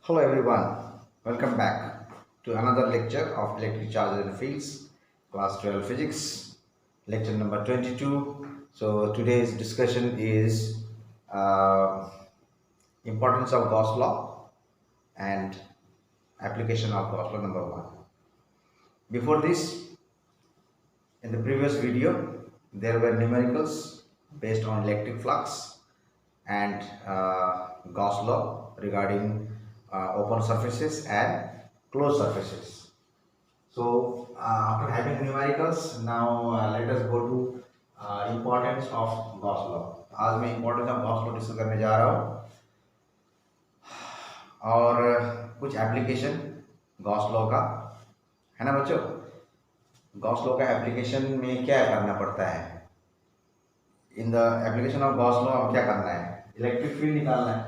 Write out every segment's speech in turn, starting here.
Hello everyone, welcome back to another lecture of electric charges and fields, class 12 physics, lecture number 22. So today's discussion is uh, importance of Gauss law and application of Gauss law number 1. Before this, in the previous video, there were numericals based on electric flux and Gauss law regarding open surfaces and closed surfaces. So after having numericals, now let us go to importance of Gauss law. आज मैं importance of Gauss law discuss करने जा रहा हूँ और कुछ application Gauss law का है ना बच्चों। गॉस लॉ का एप्लीकेशन में क्या करना पड़ता है? In the application of Gauss law हम क्या करना है? इलेक्ट्रिक फील्ड निकालना है।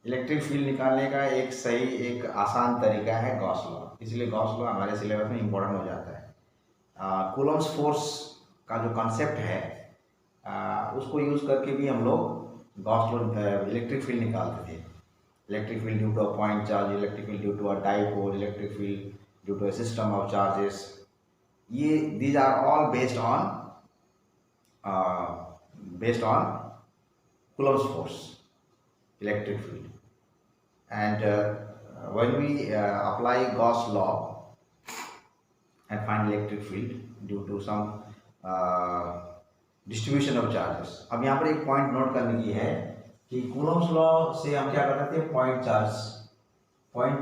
इलेक्ट्रिक फील्ड निकालने का एक आसान तरीका है गॉस लॉ, इसलिए गॉस लॉ हमारे सिलेबस में इम्पोर्टेंट हो जाता है। कूलम्स फोर्स का जो कॉन्सेप्ट है उसको यूज़ करके भी हम लोग गॉस लॉ इलेक्ट्रिक फील्ड निकालते थे। Electric field due to a point charge, electric field due to a dipole, electric field due to a system of charges, ये these are all based on Coulomb's force, electric field. And when we apply Gauss law and find electric field due to some distribution of charges. अब यहाँ पर एक point note करने की है कि Coulomb's law से हम क्या करते थे? पॉइंट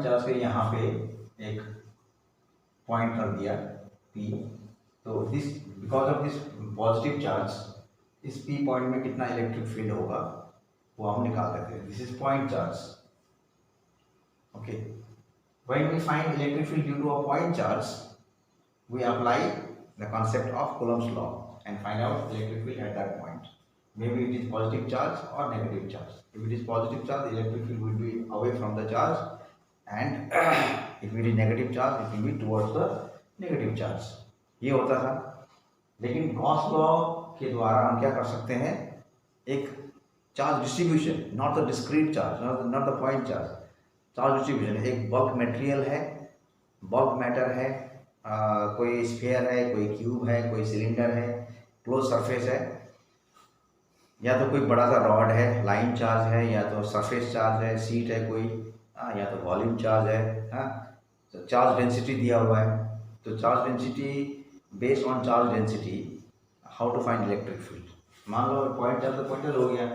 चार्ज के यहाँ पे एक पॉइंट कर दिया P, तो this because of this positive charge इस P पॉइंट में कितना इलेक्ट्रिक फील्ड होगा वो हम निकाल देते हैं। This is point charge. Okay, when we find electric field due to a point charge we apply the concept of Coulomb's law and find out electric field at that point. Maybe it is positive charge or negative charge. If it is positive charge, the electric field will be away from the charge, and if it is negative charge, it will be towards the negative charge. ये होता था। लेकिन Gauss law के द्वारा हम क्या कर सकते हैं? एक charge distribution, not the discrete charge, not the point charge, charge distribution. एक बल्क मटेरियल है, बल्क मैटर है, कोई स्फीयर है, कोई क्यूब है, कोई सिलेंडर है, क्लोज सरफेस है, या तो कोई बड़ा सा रॉड है, लाइन चार्ज है, या तो सरफेस चार्ज है, सीट है कोई, या तो वॉल्यूम चार्ज है, तो चार्ज डेंसिटी दिया हुआ है। तो charge density, based on charge density how to find electric field. मान लो पॉइंट चार्ज तो पॉइंटर हो गया,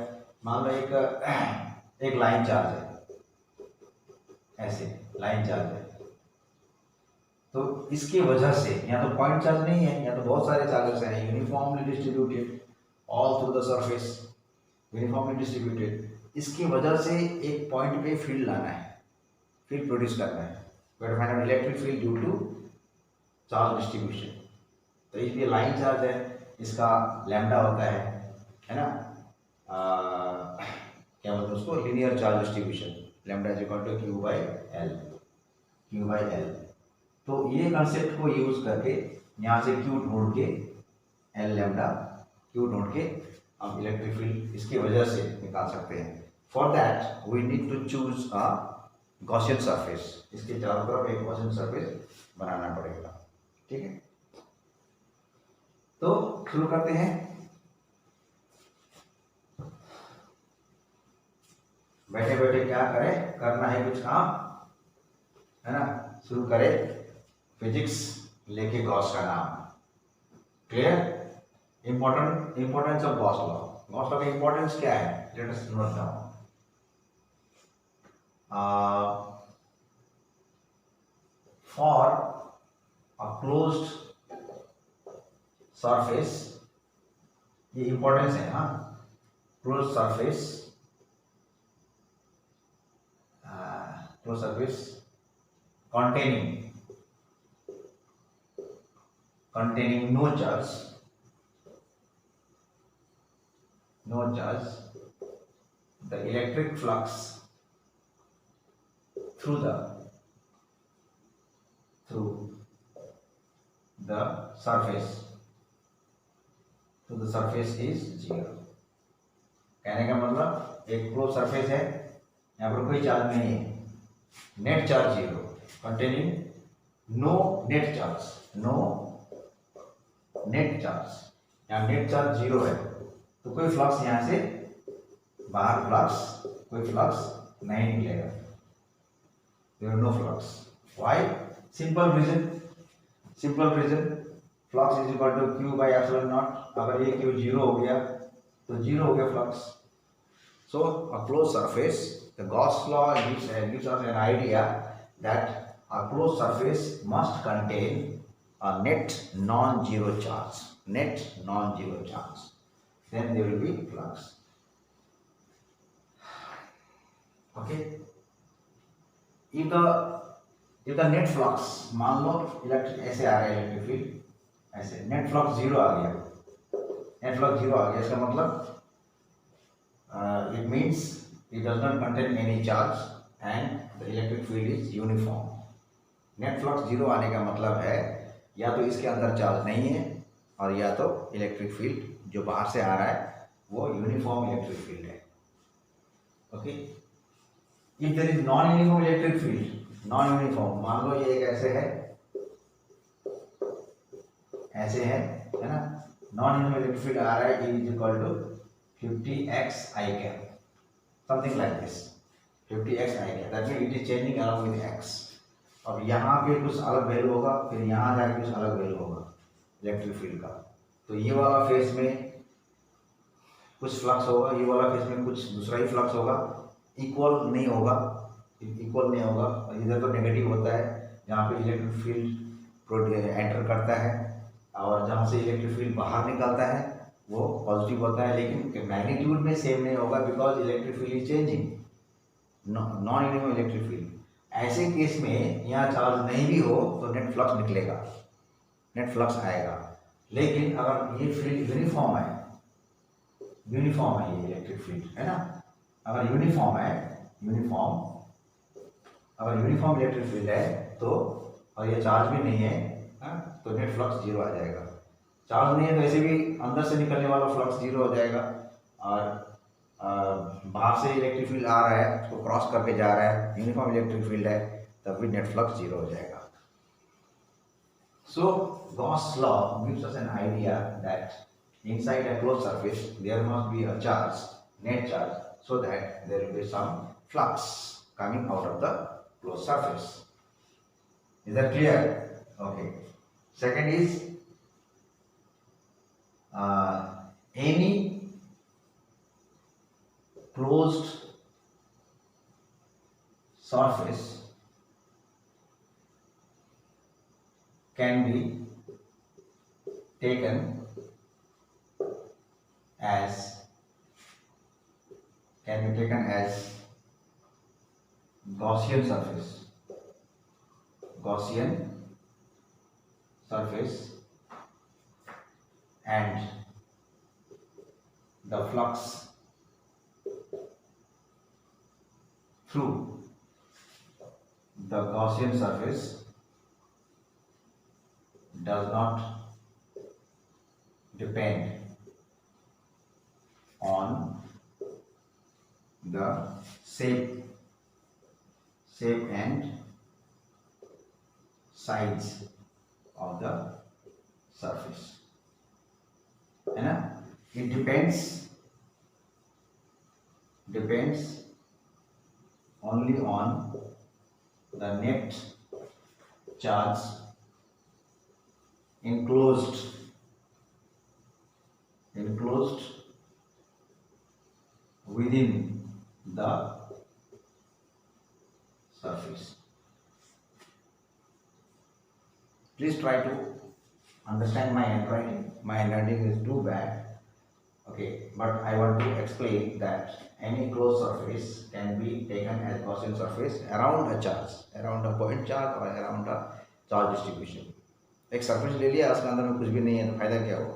मान लो एक लाइन चार्ज है, ऐसे लाइन चार्ज है, तो इसकी वजह से या तो पॉइंट चार्ज नहीं है या तो बहुत सारे चार्जेस हैं, uniformly distributed all through the surface, uniformly distributed. इसकी वजह से एक पॉइंट पे फील्ड लाना है, फील्ड प्रोड्यूस करना है, but find out electric field due to charge distribution. तो इसलिए लाइन चार्ज है, इसका लैम्डा होता है ना, क्या बोलते हैं उसको, linear charge distribution, lambda is equal to Q by L. तो ये कंसेप्ट को यूज करके यहाँ से क्यू ढूंढ के एल लैम्डा क्यू ढूंढ के हम इलेक्ट्रिक फील्ड इसकी वजह से निकाल सकते हैं। For that we need to choose a Gaussian surface, इसके चारों तरफ एक गॉसियन सरफेस बनाना पड़ेगा। ठीक है, तो शुरू करते हैं। बैठे बैठे क्या करें, करना है कुछ काम, है ना। शुरू करें फिजिक्स लेके गॉस का नाम। Clear? Importance of Gauss law. Gauss law का इंपॉर्टेंस क्या है? Let us note down. For a closed surface, ये इंपॉर्टेंस है, हाँ, close surface containing no charge, the electric flux through the surface is zero। कहने का मतलब एक क्लोज सरफेस है, यहाँ पर कोई चार्ज नहीं है, net charge 0 containing no net charge, no net charge, यहाँ नेट चार्ज 0 है तो कोई फ्लक्स यहाँ से बाहर कोई फ्लक्स नहीं निकलेगा, there is no flux. Why? Simple reason, flux is equal to q by epsilon naught. अगर ये q 0 हो गया तो 0 हो गया flux. So a closed surface, the Gauss law gives us an idea that a closed surface must contain a net non-zero charge. Then there will be flux. Okay. If the net flux, मान लो electric ऐसे आ रहा है electric field ऐसे, net flux 0 आ गया, इसका मतलब it means it does not contain any charge and the electric field is uniform. Net flux 0 आने का मतलब है या तो इसके अंदर चार्ज नहीं है और या तो इलेक्ट्रिक फील्ड जो बाहर से आ रहा है वो यूनिफॉर्म इलेक्ट्रिक फील्ड है. Okay. If there is non uniform electric field, non uniform, मान लो ये एक ऐसे है ना, नॉन यूनिफॉर्म इलेक्ट्रिक फील्ड आ रहा है, E is equal to 50x I cap, something like this, 50x I cap, that means it is changing along with x. अब यहाँ पे कुछ अलग वैल्यू होगा, फिर यहाँ जाके कुछ अलग वैल्यू होगा इलेक्ट्रिक फील्ड का, तो ये वाला फेज में कुछ फ्लक्स होगा, ये वाला फेज में कुछ दूसरा ही फ्लक्स होगा, इक्वल नहीं होगा, इधर तो नेगेटिव होता है जहाँ पे इलेक्ट्रिक फील्ड एंटर करता है और जहाँ से इलेक्ट्रिक फील्ड बाहर निकलता है वो पॉजिटिव होता है, लेकिन मैग्नीट्यूड में सेम नहीं होगा because electric field is changing, non uniform electric field. ऐसे केस में यहाँ चार्ज नहीं भी हो तो नेट फ्लक्स निकलेगा, नेट फ्लक्स आएगा. लेकिन अगर ये फील्ड यूनिफॉर्म है ये इलेक्ट्रिक फील्ड है ना, अगर यूनिफॉर्म इलेक्ट्रिक फील्ड है तो, और ये चार्ज भी नहीं है तो नेट फ्लक्स 0 आ जाएगा. चार्ज नहीं है तो ऐसे भी अंदर से निकलने वाला फ्लक्स 0 हो जाएगा और बाहर से इलेक्ट्रिक फील्ड आ रहा है उसको क्रॉस करके जा रहा है, यूनिफॉर्म इलेक्ट्रिक फील्ड है, तब भी नेट फ्लक्स 0 हो जाएगा. So Gauss law gives us an idea that inside a closed surface there must be a charge, net charge, so that there will be some flux coming out of the closed surface. Is that clear? Okay. Second is any closed surface can be taken as Gaussian surface and the flux through the Gaussian surface does not depend on the shape and size of the surface, है ना. It depends only on the net charge enclosed within the surface. Please try to understand my handwriting. My handwriting is too bad. Okay, but I want to explain that any closed surface can be taken as Gaussian surface around a charge, around a point charge or around a charge distribution. एक surface ले लिया, उसके अंदर में कुछ भी नहीं है तो फायदा क्या होगा.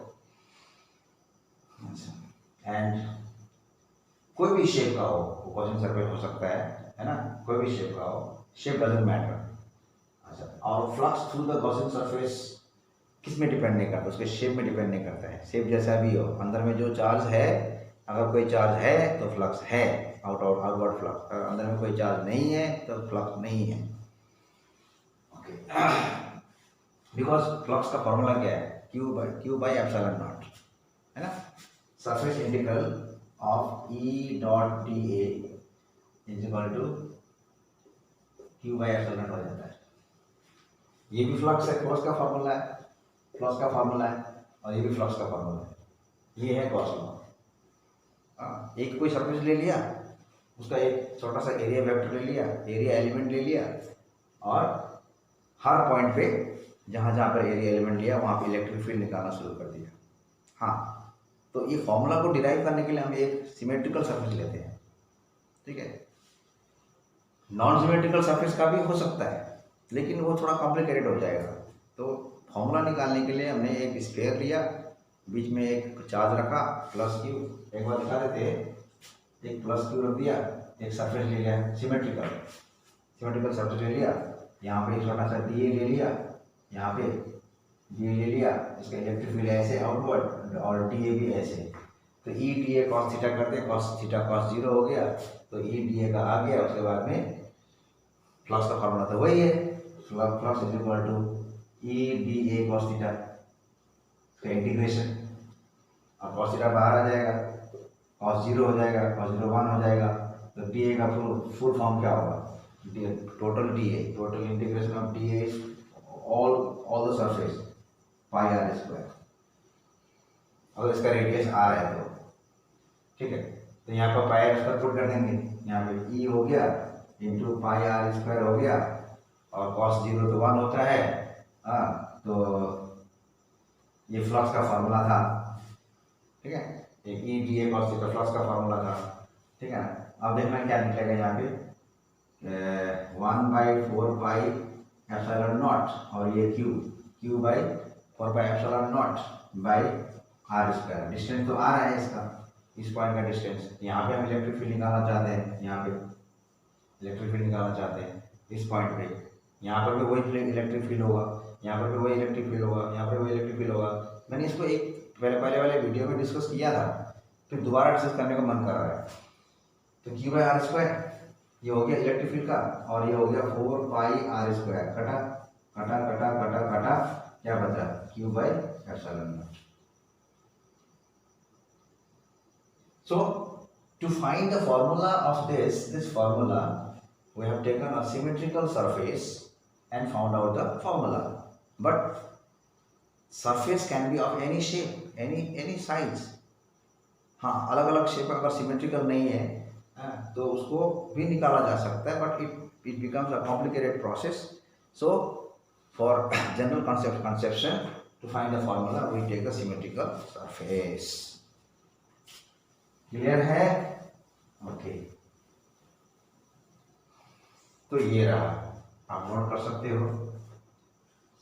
एंड कोई भी शेप का हो, गॉसियन सर्फेस हो सकता है ना, कोई भी शेप का हो, शेप डजंट मैटर. अच्छा, और flux through the Gaussian surface किस में डिपेंड नहीं करता, उसके शेप में डिपेंड नहीं करता है. शेप जैसा भी हो, अंदर में जो चार्ज है, अगर कोई चार्ज है तो फ्लक्स है, आउटवर्ड फ्लक्स, अगर अंदर में कोई चार्ज नहीं है तो फ्लक्स नहीं है। ओके, बिकॉज फ्लक्स का फॉर्मूला क्या है, क्यू बाई एप्सिलॉन नॉट, है ना। Surface integral of E dot D A is equal to Q by epsilon naught हो जाता है। ये भी फ्लक्स है, फ्लक्स का फॉर्मूला है, फ्लक्स का फॉर्मूला है, और ये भी फ्लक्स का फॉर्मूला है। ये है गॉस लॉ। एक कोई सरफेस ले लिया, उसका एक छोटा सा एरिया वेक्टर ले लिया, एरिया एलिमेंट ले लिया, और हर पॉइंट पे जहाँ जहाँ पर एरिया एलिमेंट लिया वहाँ पे इलेक्ट्रिक फील्ड निकालना शुरू कर दिया। हाँ, तो ये फॉर्मूला को डिराइव करने के लिए हम एक सिमेट्रिकल सरफेस लेते हैं, ठीक है। नॉन सिमेट्रिकल सरफेस का भी हो सकता है, लेकिन वो थोड़ा कॉम्प्लिकेटेड हो जाएगा। तो फॉर्मूला निकालने के लिए हमने एक स्फीयर लिया, बीच में एक चार्ज रखा प्लस क्यू, एक बार दिखा देते हैं, एक प्लस क्यू रख दिया, एक सरफेस ले लिया सिमेट्रिकल सरफेस ले लिया, यहाँ पे छोटा सा डी ए ले लिया, यहाँ पे डी ए ले लिया, इसका इलेक्ट्रिक फील्ड ऐसे आउटवर्ड और डी ए भी ऐसे, तो ई डी ए कॉस थीटा करते, कॉस थीटा कॉस जीरो हो गया, तो ई डी ए का आ गया। उसके बाद में फ्लक्स का फॉर्मूला तो वही है, flux is equal to E D A cos theta, इसका इंटीग्रेशन, और कॉस थीटा बाहर आ जाएगा, कॉस जीरो हो जाएगा, कॉस जीरो 1 हो जाएगा, तो डी ए का फुल फॉर्म क्या होगा, total D A, total integration of D A all the surface pi are square, अगर इसका रेडियस आर है तो, ठीक है। तो यहाँ पर पाई आर स्क्वायर पुट कर देंगे, यहाँ पे ई हो गया इंटू पाई आर स्क्वायर हो गया, और कॉस जीरो तो 1 होता है। तो ये फ्लक्स का फॉर्मूला था, ठीक है, एक ई D A cos theta flux का फॉर्मूला था, ठीक है। अब देखना क्या निकलेगा यहाँ पे, 1/4 पाई एप्सिलॉन नॉट, और ये Q by 4 pi epsilon naught by R square. Distance तो आ रहा है इसका, इस पॉइंट का डिस्टेंस, यहाँ पे हम इलेक्ट्रिक फील्ड निकालना चाहते हैं, यहाँ पे इलेक्ट्रिक फील्ड निकालना चाहते हैं इस पॉइंट पे, यहाँ पर भी वही इलेक्ट्रिक फील्ड होगा, यहाँ पर भी वही इलेक्ट्रिक फील्ड होगा, यहाँ पर वही इलेक्ट्रिक फील्ड होगा। मैंने इसको एक पहले वाले वीडियो में डिस्कस किया था, फिर दोबारा डिस्कस करने का मन कर रहा है। तो क्यू बाई आर स्क्वायर ये हो गया इलेक्ट्रिक फील्ड का, और ये हो गया 4 पाई आर स्क्वायर, कटा कटा कटा कटा कटा, क्या बचा, Q by epsilon not. So to find the formula of this formula, we have taken a symmetrical surface and found out the formula. But surface can be of any shape, any size. हाँ, अलग अलग shape अगर symmetrical नहीं है तो उसको भी निकाला जा सकता है, but it becomes a complicated process. So for general conception, to find the formula, we take the symmetrical surface. Clear है? ओके, तो ये रहा, आप नोट कर सकते हो।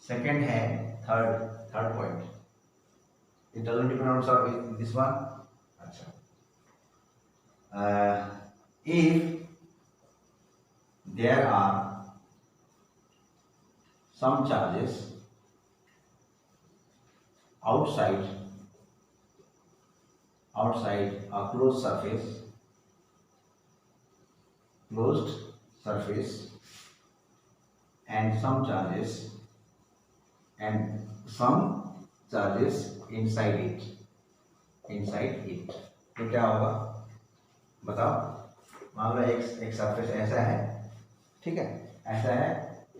सेकंड है third point, it doesn't depend on this one. अच्छा, if there are some charges outside a closed surface and some charges inside it, तो क्या होगा बताओ। मान लो एक सरफेस ऐसा है, ठीक है, ऐसा है,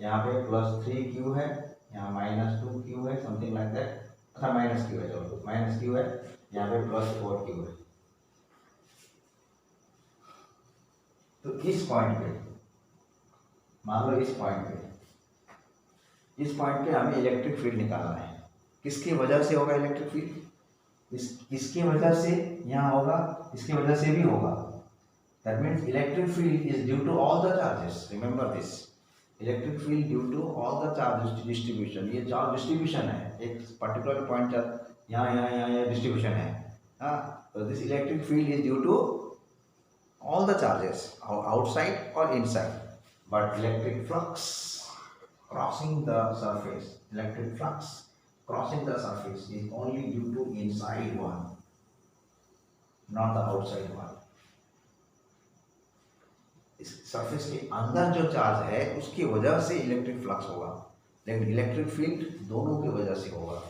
यहाँ पे +3Q है, यहाँ -2Q है, समथिंग लाइक दैट, अच्छा -Q है, चलो -Q है, यहाँ पे +4Q है। तो इस पॉइंट पे, मान लो इस पॉइंट पे हमें इलेक्ट्रिक फील्ड निकालना है। किसकी वजह से होगा इलेक्ट्रिक फील्ड? इसकी वजह से यहाँ होगा, इसकी वजह से भी होगा। That means electric field is due to all the charges. Remember this, electric field due to all the charge distribution. ये चार्ज डिस्ट्रीब्यूशन है, एक पर्टिकुलर पॉइंट यहाँ डिस्ट्रीब्यूशन है। हाँ, तो this electric field is due to all the charges outside or inside, but electric flux crossing the surface is only due to inside one, not the outside one. इस surface के अंदर जो charge है उसकी वजह से इलेक्ट्रिक फ्लक्स होगा, लेकिन इलेक्ट्रिक फील्ड दोनों की वजह से होगा,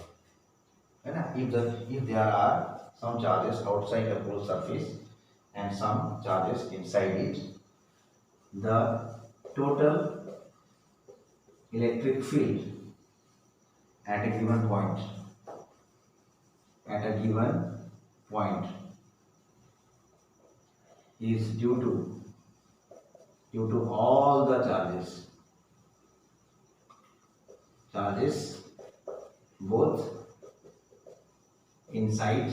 है ना। If there are some charges outside the closed surface and some charges inside it, the total electric field at a given point is due to all the charges both inside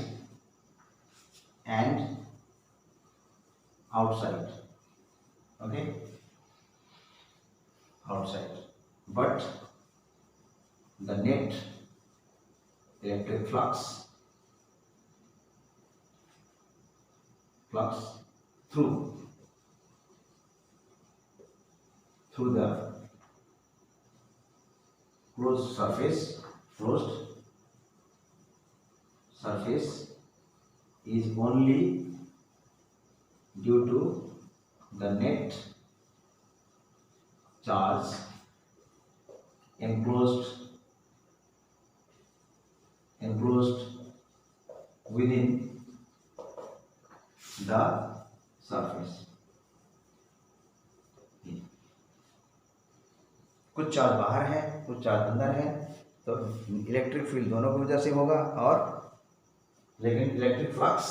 and outside, okay, outside, but the net electric flux through the closed surface is only due to the net charge enclosed within the surface. कुछ charge बाहर है, कुछ charge अंदर है, तो electric field दोनों की वजह से होगा, और लेकिन electric flux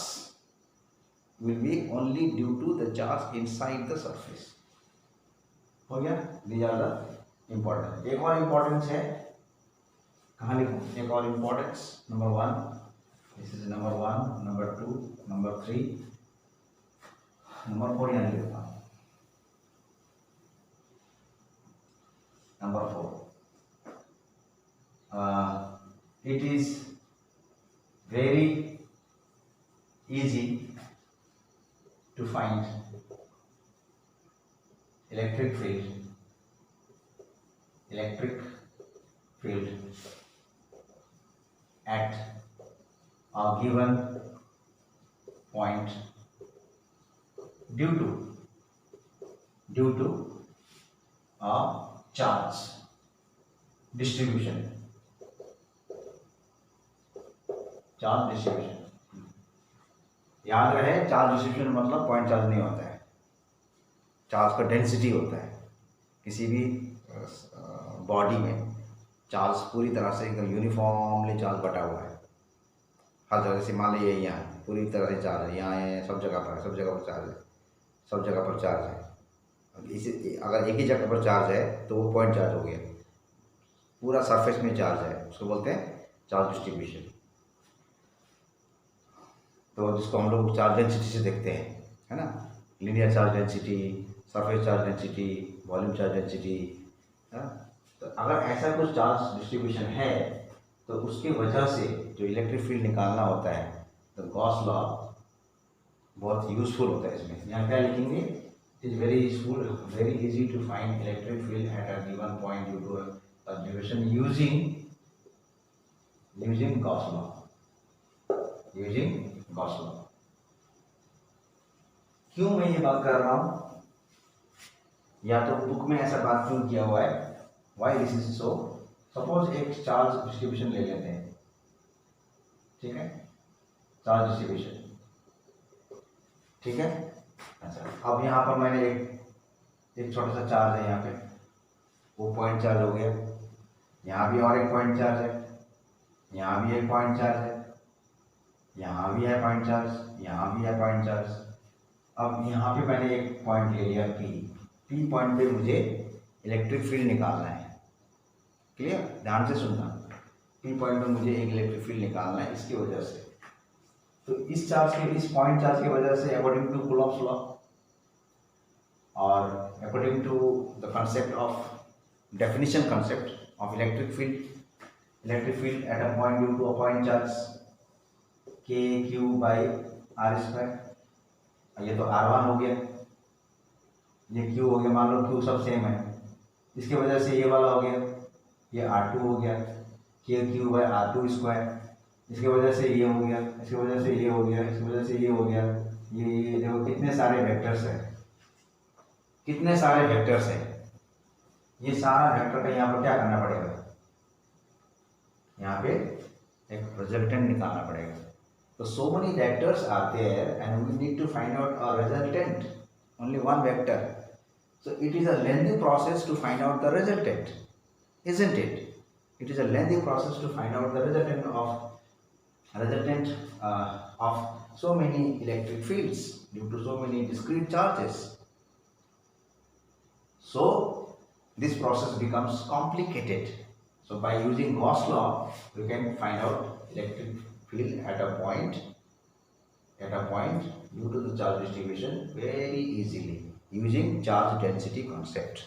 will be only due to the charge inside the surface. हो गया, these are the important. एक और इम्पोर्टेंस है, कहाँ लिखूं? एक और importance, number 1, this is number 1, number 2, number 3, number 4 यहाँ लिखता हूँ, number 4. It is very easy to find electric field at a given point due to a charge distribution. याद रहे, चार्ज डिस्ट्रीब्यूशन मतलब पॉइंट चार्ज नहीं होता है, चार्ज का डेंसिटी होता है। किसी भी बॉडी में चार्ज पूरी तरह से एकदम यूनिफॉर्मली चार्ज बटा हुआ है हर जगह से। मान लीजिए यहाँ पूरी तरह से चार्ज है, यहाँ है, सब जगह पर है, सब जगह पर चार्ज है, सब जगह पर चार्ज है। इसी अगर एक ही जगह पर चार्ज है तो वो पॉइंट चार्ज हो गया, पूरा सरफेस में चार्ज है, उसको बोलते हैं चार्ज डिस्ट्रीब्यूशन। तो जिसको हम लोग चार्ज डेंसिटी से देखते हैं, है ना, linear charge density, surface charge density, volume charge density, है। तो अगर ऐसा कुछ चार्ज डिस्ट्रीब्यूशन है तो उसकी वजह से जो इलेक्ट्रिक फील्ड निकालना होता है, तो गॉस लॉ बहुत यूजफुल होता है इसमें। यहाँ क्या लिखेंगे? It is very useful, very easy to find electric field at a given point due to conservation using Gauss law, Gauss law. क्यों मैं ये बात कर रहा हूँ, या तो बुक में ऐसा बात क्यों किया हुआ है, why this is so. Suppose एक चार्ज डिस्ट्रीब्यूशन ले लेते हैं, ठीक है, चार्ज डिस्ट्रीब्यूशन, ठीक है। अच्छा, अब यहाँ पर मैंने एक छोटा सा चार्ज है यहाँ पे, वो पॉइंट चार्ज हो गया, यहाँ भी और एक पॉइंट चार्ज है, यहाँ भी एक पॉइंट चार्ज है, यहाँ भी है पॉइंट चार्ज, यहाँ भी है पॉइंट चार्ज। अब यहाँ पे मैंने एक पॉइंट ले लिया पी पॉइंट पे मुझे इलेक्ट्रिक फील्ड निकालना है। क्लियर? ध्यान से सुनना, पी पॉइंट पे मुझे एक इलेक्ट्रिक फील्ड निकालना है, इसकी वजह से। तो इस पॉइंट चार्ज की वजह से अकॉर्डिंग टू कूलॉम्स लॉ और according to the concept of definition concept of electric field at a point due to a point charge K Q by R square. ये तो R1 हो गया, ये Q हो गया, मान लो Q सब सेम है, इसकी वजह से ये वाला हो गया, ये R2 हो गया, के क्यू बाई R2 स्क्वायर, इसकी वजह से ये हो गया, इसकी वजह से ये हो गया, इसकी वजह से ये हो गया। ये देखो कितने सारे वेक्टर्स हैं, कितने सारे वेक्टर्स हैं, ये सारा वेक्टर का यहाँ पर क्या करना पड़ेगा, यहाँ पे एक रिजल्टेंट निकालना पड़ेगा। तो so many vectors are there and we need to find out a resultant, only one vector. So it is a lengthy process to find out the resultant, isn't it? It is a lengthy process to find out the resultant of so many electric fields due to so many discrete charges. So this process becomes complicated. So by using Gauss law, we can find out electric field at a point due to the charge distribution very easily using charge density concept.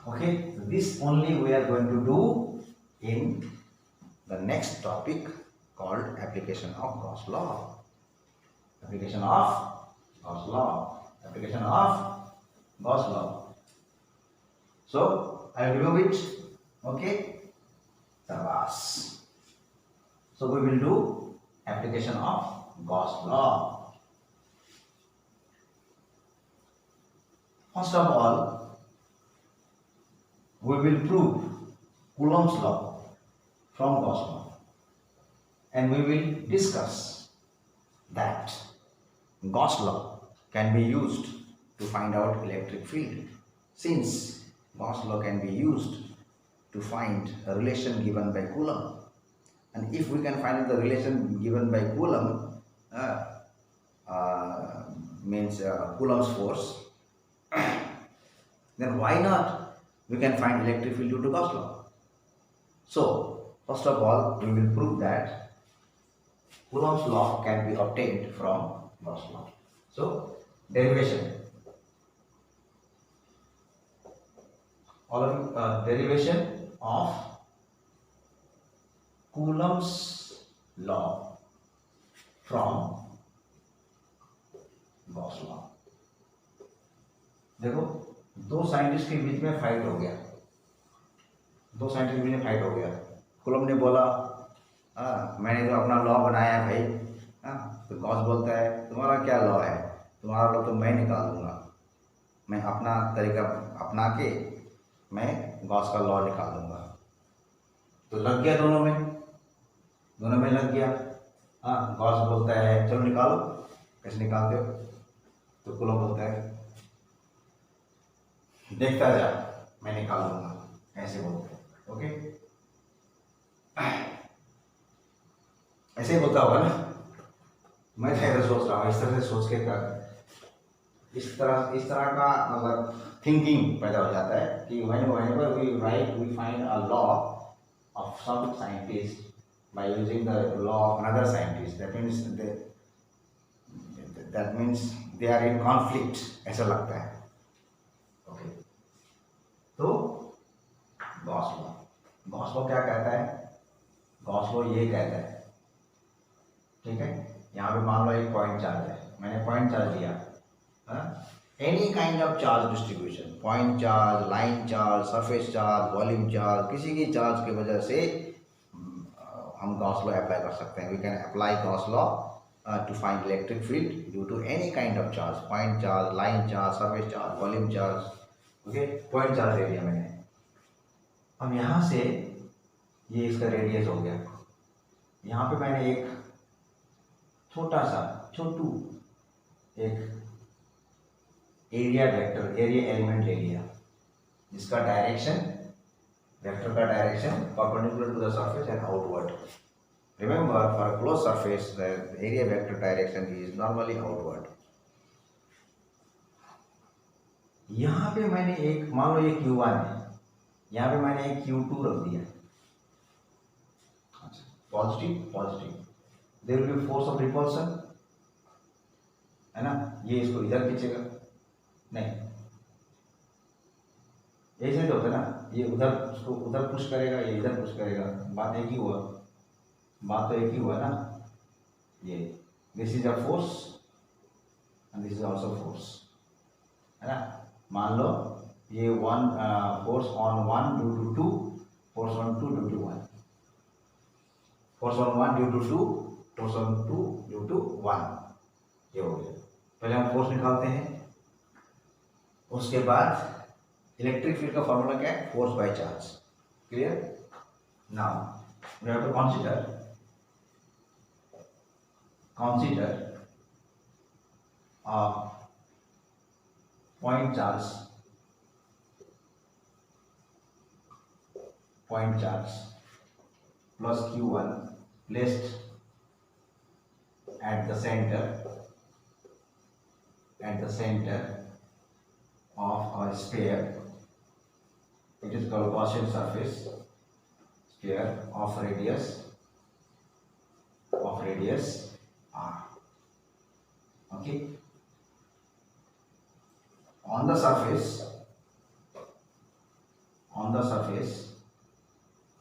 Okay, this only we are going to do in the next topic called application of Gauss law. Application of Gauss law. Application of Gauss law. So I will remove it. Okay. Sabas. So we will do application of Gauss law. First of all, we will prove Coulomb's law from Gauss law, and we will discuss that Gauss law can be used to find out electric field, since Gauss law can be used to find a relation given by Coulomb. And if we can find the relation given by Coulomb, means Coulomb's force, then why not we can find electric field due to Gauss law. So first of all, we will prove that Coulomb's law can be obtained from Gauss law. So derivation. Derivation of Coulomb's law from Gauss law. देखो, दो scientist के बीच में fight हो गया, coulomb ने बोला मैंने तो अपना लॉ बनाया है भाई, तो गॉस बोलता है तुम्हारा क्या लॉ है, तुम्हारा लॉ तो मैं निकाल दूंगा, मैं अपना तरीका अपना के मैं गॉस का लॉ निकाल दूंगा। तो लग गया दोनों में लग गया। गॉस बोलता है चलो निकालो, कैसे निकालते हो, तो कूलम्ब बोलता है देखता जा मैं निकाल दूंगा, ऐसे बोलते हैं। ओके, ऐसे ही बोलता होगा ना, मैं ऐसा सोच रहा हूँ, इस तरह से सोच के कर, इस तरह का मतलब थिंकिंग पैदा हो जाता है कि whenever we write we find a law of some scientist by using the law of another scientist, that means they are in conflict, ऐसा लगता है। ओके, तो गॉस लॉ क्या कहता है, गॉस लॉ ये कहता है, ठीक है, यहाँ पे मान लो एक पॉइंट चार्ज है, मैंने पॉइंट चार्ज लिया, any kind of charge distribution, point charge, line charge, surface charge, volume charge, किसी की चार्ज की वजह से हम गॉस लॉ अप्लाई कर सकते हैं। We can apply Gauss law to find electric field due to any kind of charge, point charge, line charge, surface charge, volume charge. Okay, point charge ले लिया मैंने, अब यहाँ से ये इसका रेडियस हो गया, यहाँ पे मैंने एक छोटू एक एरिया एलिमेंट ले लिया, जिसका डायरेक्शन, वेक्टर का direction perpendicular to the surface and outward. Remember, for a close surface the area vector direction is normally outward. यहाँ पे मैंने एक, मान लो ये Q1 है, यहाँ पे मैंने एक Q2 रख दिया, positive, there will be force of repulsion, है ना, ये इसको इधर खींचेगा, नहीं ऐसे तो होता है ना, ये उधर उसको उधर पुश करेगा, ये इधर पुश करेगा, बात एक ही हुआ ना, ये this is a force and this is also force, है ना। मान लो ये force on 1 due to 2, force on 2 due to 1, force on 1 due to 2, force on 2 due to 1, ये हो गया। पहले हम फोर्स निकालते हैं, उसके बाद इलेक्ट्रिक फील्ड का फॉर्मूला क्या है, force by charge. Clear? Now we have to consider a point charge plus q1 placed at the center of a sphere. It is called Gaussian surface sphere of radius r. Okay. On the surface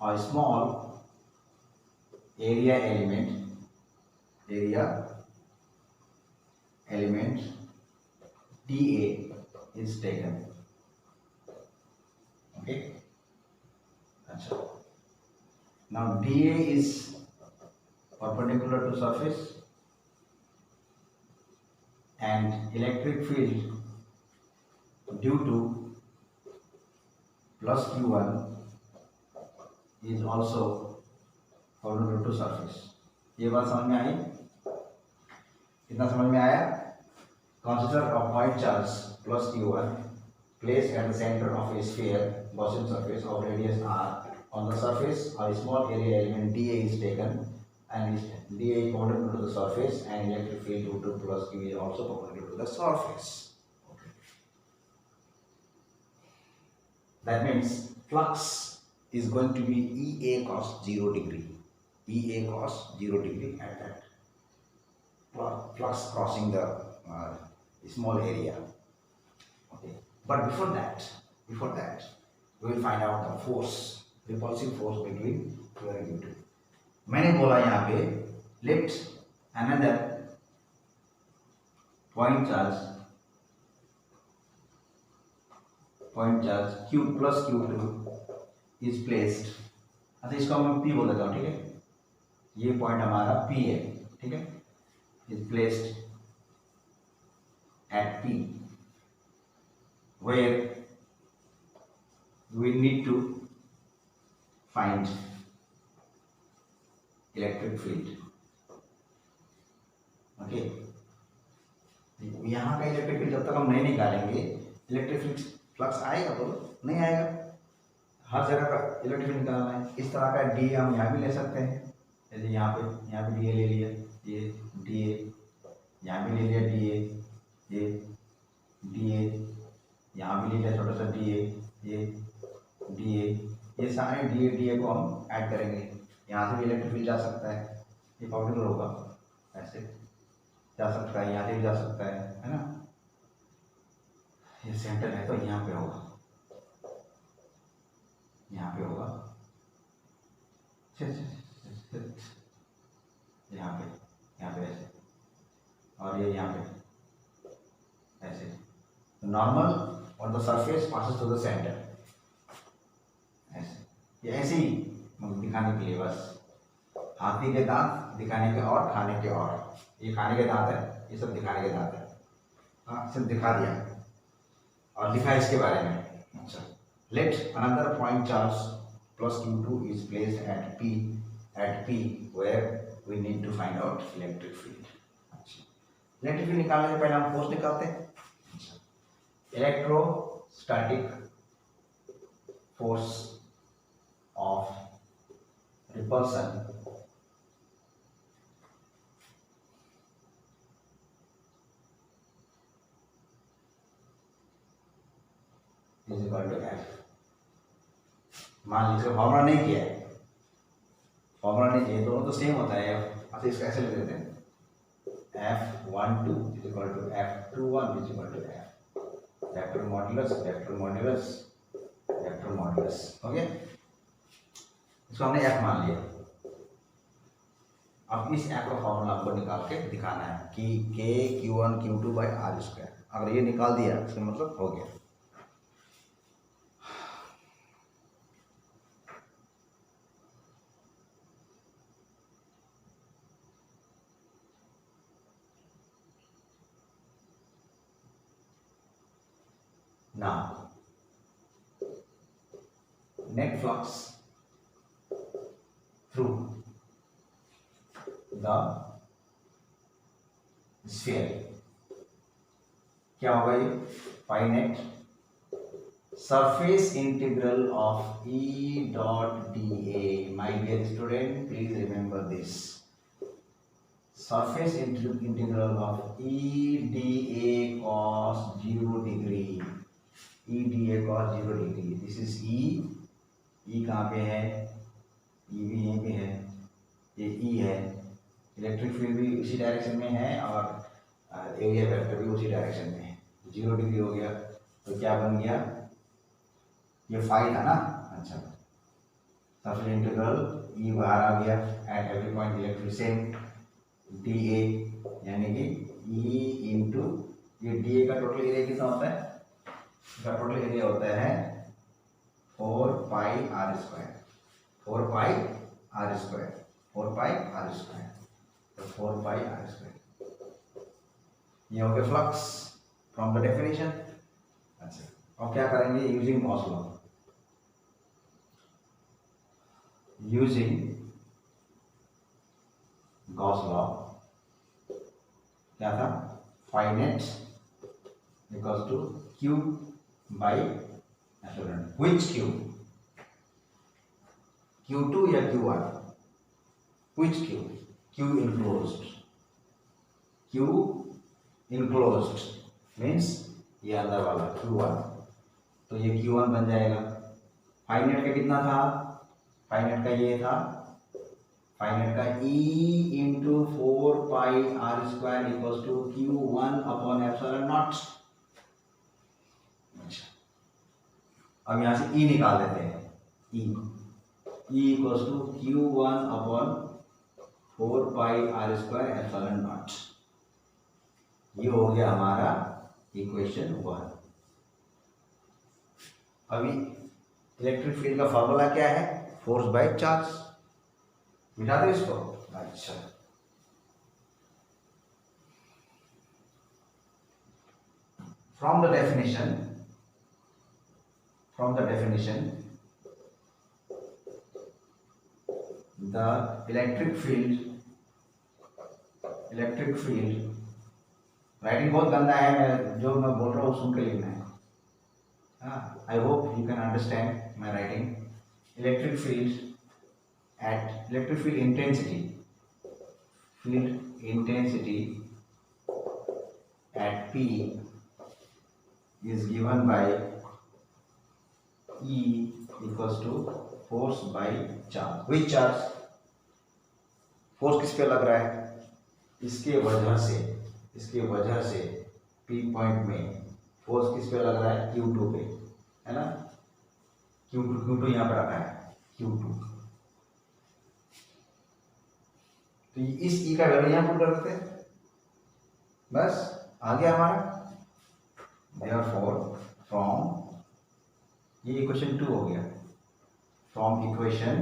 a small area element dA is taken. Okay. Achha. Now dA is perpendicular to surface and electric field due to plus q1 is also perpendicular to surface. ये बात समझ में आई? कितना समझ में आया? Consider a point charge plus q1 placed at the center of a sphere Gaussian surface of radius r. On the surface, a small area element dA is taken, and dA is perpendicular to the surface, and electric field due to plus q is also perpendicular to the surface. Okay. That means flux is going to be EA cos 0 degree. EA cos 0 degree at that flux crossing the small area. Okay. But before that, we will find out the force, repulsive force between Q and Q2. मैंने बोला यहाँ पे let another point charge Q plus Q2 is placed. अच्छा इसको मैं P बोल देता हूँ, ठीक है? ये पॉइंट हमारा P है, ठीक है? is placed at P where we need to find electric field. Okay. यहाँ का इलेक्ट्रिक फील्ड जब तक हम नहीं निकालेंगे इलेक्ट्रिक फील्ड फ्लक्स आएगा, बोलो नहीं आएगा? हर जगह का इलेक्ट्रिक फील्ड निकालना है। इस तरह का डी हम यहाँ भी ले सकते हैं, जैसे यहाँ पे डी ए ले लिया, ये डी ए, यहाँ भी ले लिया डी ए, ये डी ए, यहाँ भी ले लिया छोटा सा डी ए, ये डी ए, ये सारे डी ए को हम ऐड करेंगे। यहाँ से भी इलेक्ट्रिक फील्ड जा सकता है, ये पर्टिकुलर होगा, ऐसे जा सकता है, यहाँ से भी जा सकता है ना? ये सेंटर है तो यहाँ पे होगा, यहाँ पे होगा, यहाँ पे ऐसे, और ये यहाँ पे ऐसे। नॉर्मल और the surface passes to the centre, ऐसे। ये ऐसे ही दिखाने के लिए बस, हाथी के दांत दिखाने के और खाने के और, ये खाने के दांत है, ये सब दिखाने के दांत है। हाँ, सिर्फ दिखा दिया और लिखा इसके बारे में। अच्छा, let another point charge plus q2 is placed at P where we need to find out electric field. अच्छा, इलेक्ट्रिक फील्ड निकालने से पहले हम फोर्स निकालते हैं। Electrostatic force of repulsion is equal to F। मान लीजिए फॉर्मूला नहीं किया है, फॉर्मूला नहीं चाहिए, दोनों तो सेम होता है। अच्छा, इसको ऐसे लिख देते हैं, F12 is equal to F21 is equal to F vector modulus okay. इसको हमने F मान लिया। अब इस F का फॉर्मूला आपको निकाल के दिखाना है कि K Q1 Q2 by R square. अगर ये निकाल दिया इसका मतलब हो गया। Now, net flux through the sphere क्या होगा ये? पाई net surface integral of E dot dA. My dear student, please remember this. Surface integral of E dA cos 0 degree. E dA cos 0 degree. This is E. E कहाँ पे है? E भी यहीं पे है. ये E है. इलेक्ट्रिक फील्ड भी उसी डायरेक्शन में है और एरिया वेक्टर भी उसी डायरेक्शन में है. 0 डिग्री हो गया तो क्या बन गया? ये फाई था ना. अच्छा, सरफेस इंटीग्रल ई बाहर आ गया. At every point electric same D A, यानी कि ई इंटू ये डी ए का टोटल एरिया कितना होता है? इसका टोटल एरिया होता है 4 pi are square. 4 pi are square. 4 pi are square. तो 4 पाई आर स्क्वायर. ये हो गया फ्लक्स फ्रॉम द डेफिनेशन. अच्छा, अब क्या करेंगे? Using Gauss law. Using Gauss law, क्या था? Phi net equals to Q by epsilon. Which Q? Q2 या Q1? Which Q? Q enclosed. Q enclosed means ये अंदर वाला Q1. तो ये Q1 बन जाएगा. Phi net का कितना था? फाइनेट का ये था. फाइनेट का E into 4 pi are square equals to Q1 upon epsilon naught. अच्छा, अब यहां से E निकाल देते हैं. E equals to Q1 upon 4 pi are square epsilon naught. ये हो गया हमारा इक्वेशन 1. अभी इलेक्ट्रिक फील्ड का फॉर्मूला क्या है? Force by charge. मिटा दो इसको. अच्छा, from the definition the electric field writing बहुत गंदा है. मैं जो मैं बोल रहा हूँ सुन के लिखना है. I hope you can understand my writing. Electric field intensity at P is given by E equals to force by charge. Which charge? Force किस पे लग रहा है? इसके वजह से P पॉइंट में फोर्स किस पे लग रहा है? Q2 पे, है ना. Q2 यहाँ पर रखा है. Q2. तो इस E का वैल्यू यहाँ पुट कर देते हैं. बस आ गया हमारा. Therefore फ्रॉम ये इक्वेशन 2 हो गया. फ्रॉम इक्वेशन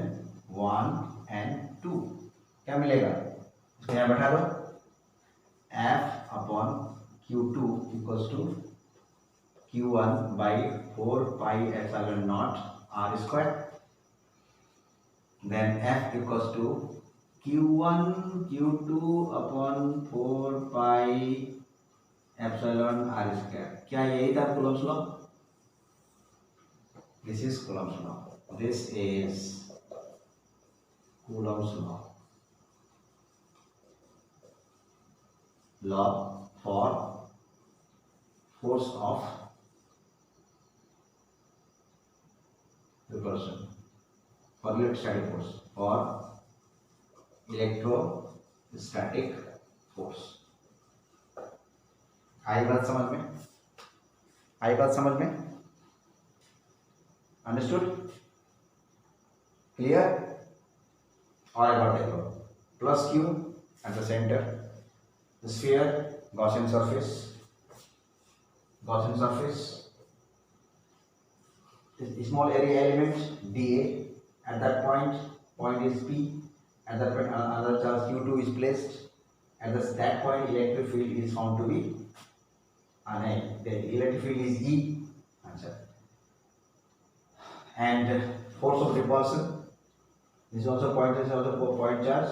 1 एंड 2 क्या मिलेगा? इसको यहाँ बैठा दो. F upon Q2 equals to Q1 by 4 pi epsilon naught r square. Then F equals to Q1 Q2 upon 4 pi epsilon r square. क्या यही था Coulomb's law? This is Coulomb's law. This is Coulomb's law. Law for force of repulsion, for electrostatic force, for electrostatic force. आई बात समझ में? Understood? Clear? और एक बार देखो. Plus Q at the center, the sphere, Gaussian surface, small area element dA. At that point is P. At that point another charge Q2 is placed. At that point electric field is found to be the electric field is E. अच्छा, and force of repulsion is also point, is also point charge,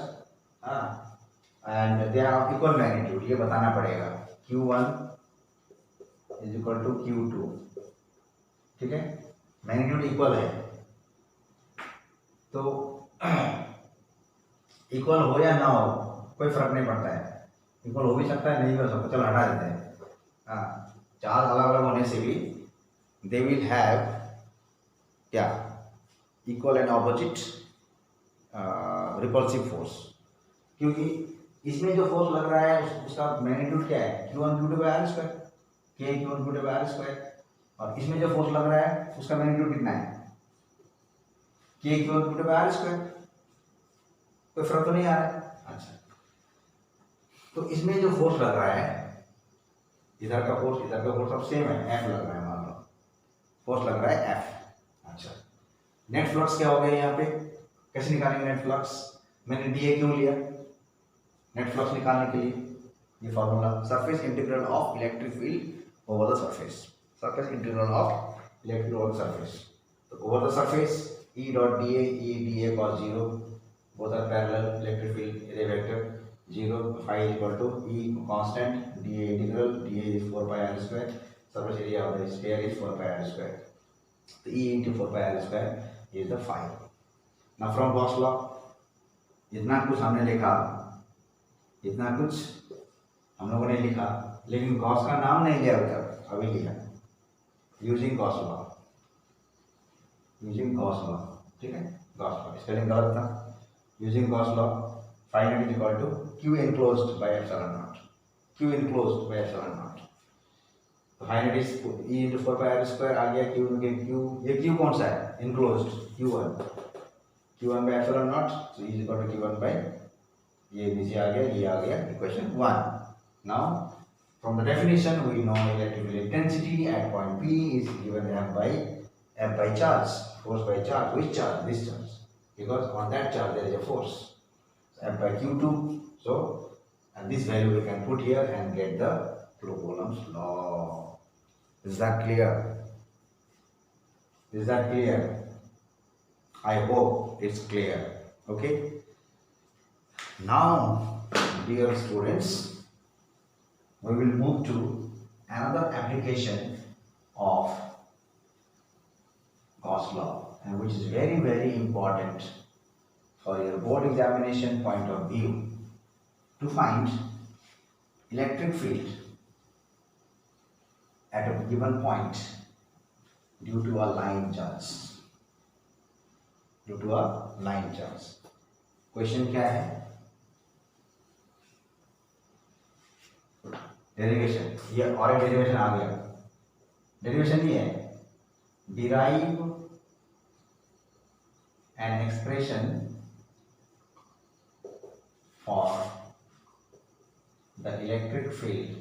and they are of equal magnitude, ये बताना पड़ेगा। Q1 is equal to Q2, ठीक है, magnitude equal है, तो equal हो या ना हो कोई फर्क नहीं पड़ता है, इक्वल हो भी सकता है नहीं भी हो सकता, चलो हटा देते हैं। चार्ज अलग अलग होने से भी दे विल हैव क्या, equal and opposite repulsive force, क्योंकि इसमें जो फोर्स लग रहा है उसका मैग्नीट्यूड क्या है, Q1 Q2 by R square, K Q1 Q2 by R square, और इसमें जो फोर्स लग रहा है उसका मैग्नीट्यूड कितना है, K Q1 Q2 by R square, कोई फर्क तो नहीं आ रहा है। अच्छा, तो इसमें जो फोर्स लग रहा है, इधर का फोर्स सब सेम है, F लग रहा है, मान लो फोर्स लग रहा है F। अच्छा, नेट फ्लक्स क्या हो गया यहाँ पे, कैसे निकालेंगे नेट फ्लक्स, मैंने dA क्यों लिया नेट फ्लक्स निकालने के लिए, ये formula, surface integral of electric field over the surface, surface integral of electric over the surface, तो over the surface E dot dA, E dA cos 0, both are parallel, electric field is a vector, 0, phi is equal to E constant, dA integral, dA is 4 pi r square, surface area of the sphere is 4 pi r square, so E into 4 pi r square is the phi। Now from Gauss law, इतना कुछ हमने लिखा, इतना कुछ हम लोगों ने लिखा, लेकिन गॉस का नाम नहीं लिया अभी लिया, using Gauss law, using Gauss law, ठीक है, गॉस लॉ स्पेलिंग गलत था, using Gauss law, final is equal to Q enclosed by epsilon naught, Q enclosed by epsilon naught, तो final is E into 4 pi r square आ गया, Q के Q, ये Q कौन सा है, enclosed Q1 by epsilon naught, so E is equal to Q1 by, ये नीचे आ गया, ये आ गया, equation 1। Now from the definition we know electrical intensity at point P is given F by charge, force by charge, which charge, this charge, because on that charge there is a force, so F by Q2, so and this value we can put here and get the Coulomb's law। Is that clear? Is that clear? I hope it's clear। Okay, now dear students, we will move to another application of Gauss law, and which is very very important for your board examination point of view, to find electric field at a given point due to a line charge, due to a line charge। Question क्या है, derivation, ये और एक derivation आ गया, derivation ये है, derive an expression for the electric field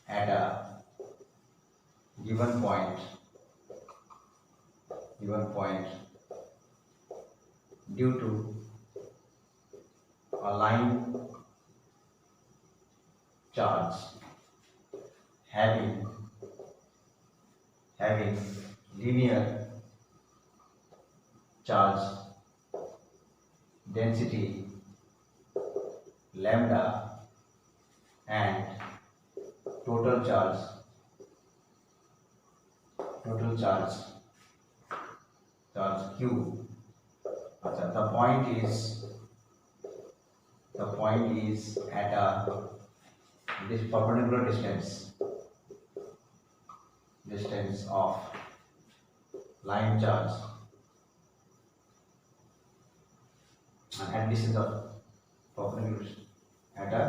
at a given point due to a line charge having linear charge density lambda and total charge q। अच्छा, the point is at a this perpendicular distance of line charge, and at distance of perpendicular at a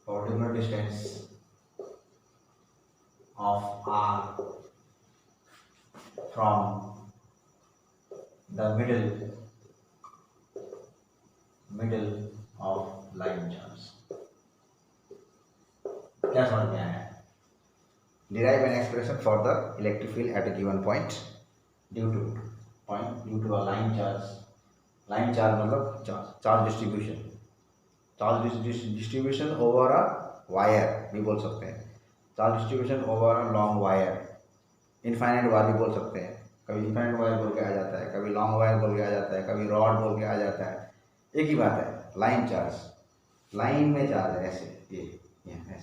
perpendicular distance of r from the middle of line charge। क्या समझ में आया? Derive an expression for the electric field at a given point due to a line charge। line charge मतलब charge distribution over a wire भी बोल सकते हैं, charge distribution over a long wire, infinite wire भी बोल सकते हैं, कभी इनफाइनाइट वायर बोल के आ जाता है, कभी लॉन्ग वायर बोल के आ जाता है, कभी रॉड बोल के आ जाता है, एक ही बात है, लाइन चार्ज, लाइन में चार्ज है ऐसे, ये ऐसे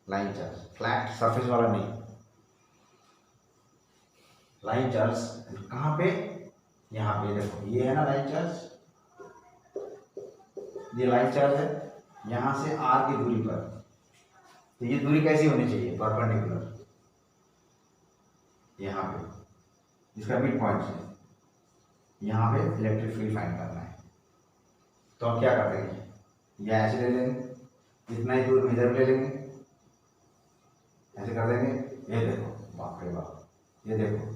लाइन चार्ज, फ्लैट सरफेस वाला नहीं, लाइन चार्ज कहाँ पे, यहाँ पे देखो ये है ना लाइन चार्ज, ये लाइन चार्ज है, यहाँ से आर की दूरी पर, तो ये दूरी कैसी होनी चाहिए, परपेंडिकुलर, यहाँ पे जिसका मिड पॉइंट है, यहाँ पे इलेक्ट्रिक फील्ड फाइंड करना है। तो हम क्या करते हैं, या ऐसे ले लेंगे, इतना ही दूर इधर ले लेंगे, ऐसे कर देंगे, ये देखो, बाप रे बाप, ये देखो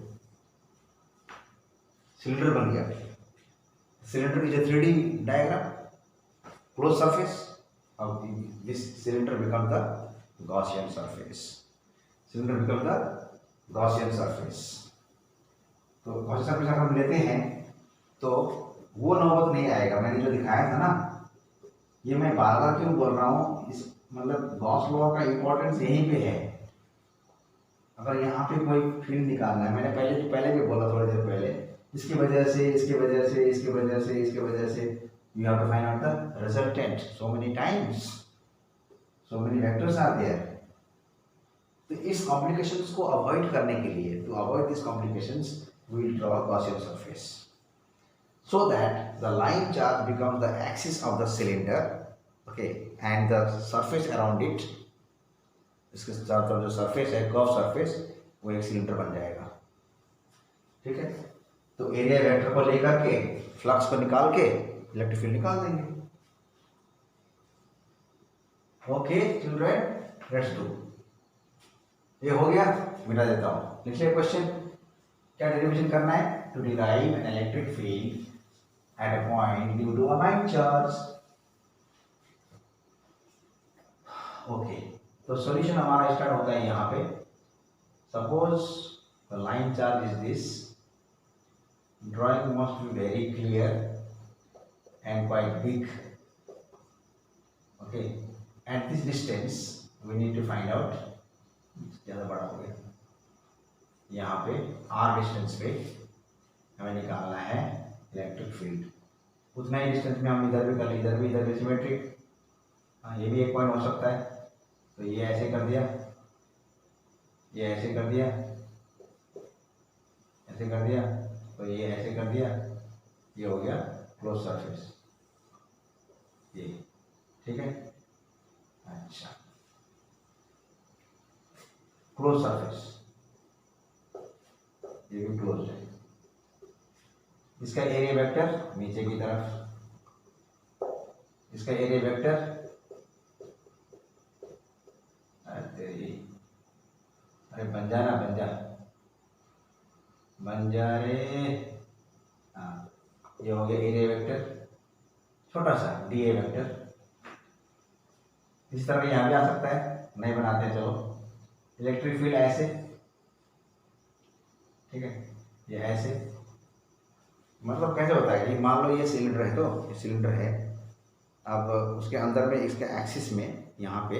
सिलेंडर बन गया, सिलेंडर की जो 3D डायग्राम, क्लोज सरफेस, अब this cylinder become the Gaussian surface, cylinder become the Gaussian surface. तो गॉसियन सरफेस अगर हम लेते हैं तो वो नौबत नहीं आएगा, मैंने जो दिखाया था ना, ये मैं बार बार क्यों बोल रहा हूँ, इस मतलब गॉस लॉ का इंपॉर्टेंस यहीं पे है। अगर यहाँ पे कोई फील्ड निकालना है, मैंने पहले भी बोला थोड़ी देर पहले, इसकी वजह से, इसकी वजह से, इसकी वजह से, इसकी वजह से, you have to find out the resultant so many times, so many vectors are there। तो इस कॉम्प्लिकेशंस को अवॉइड करने के लिए, to avoid this complications, we will draw a Gaussian surface so that the line charge becomes the axis of the cylinder, okay, and the surface around it, इसके चारों तरफ जो सरफेस है, कर्व सरफेस, वो एक सिलेंडर बन जाएगा, ठीक है। तो एरिया वेक्टर को लेकर के, फ्लक्स को निकाल के इलेक्ट्रिक फील्ड निकाल देंगे। Okay children, let's do. ये हो गया, मिटा देता हूं, लिख लिया क्वेश्चन, क्या डेरिवेशन करना है, to derive an electric field at a point due to a line charge. Okay, तो सॉल्यूशन हमारा स्टार्ट होता है यहाँ पे, suppose the line charge is this, drawing must be very clear and quite big, okay, at this distance we need to find out, ज़्यादा बड़ा हो गया, यहाँ पे r डिस्टेंस पे हमें निकालना है इलेक्ट्रिक फील्ड, उतना ही डिस्टेंस में हम इधर भी कर, इधर भी सिमेट्रिक, हाँ ये भी एक पॉइंट हो सकता है, तो ये ऐसे कर दिया, ये ऐसे कर दिया, ऐसे कर दिया, तो ये ऐसे कर दिया, ये हो गया क्लोज सरफेस, ये ठीक है। अच्छा, क्लोज सरफेस, ये भी क्लोज है, इसका एरिया वेक्टर नीचे की तरफ, इसका एरिया वेक्टर, अरे बन जा रे, हाँ ये हो गया एरिया वेक्टर, छोटा सा डी ए वेक्टर, इस तरह यहाँ भी आ सकता है, नहीं बनाते, चलो इलेक्ट्रिक फील्ड ऐसे, ठीक है, ये ऐसे, मतलब कैसे होता है कि मान लो ये सिलेंडर है, तो ये सिलेंडर है, अब उसके अंदर में इसके एक्सिस में, यहाँ पे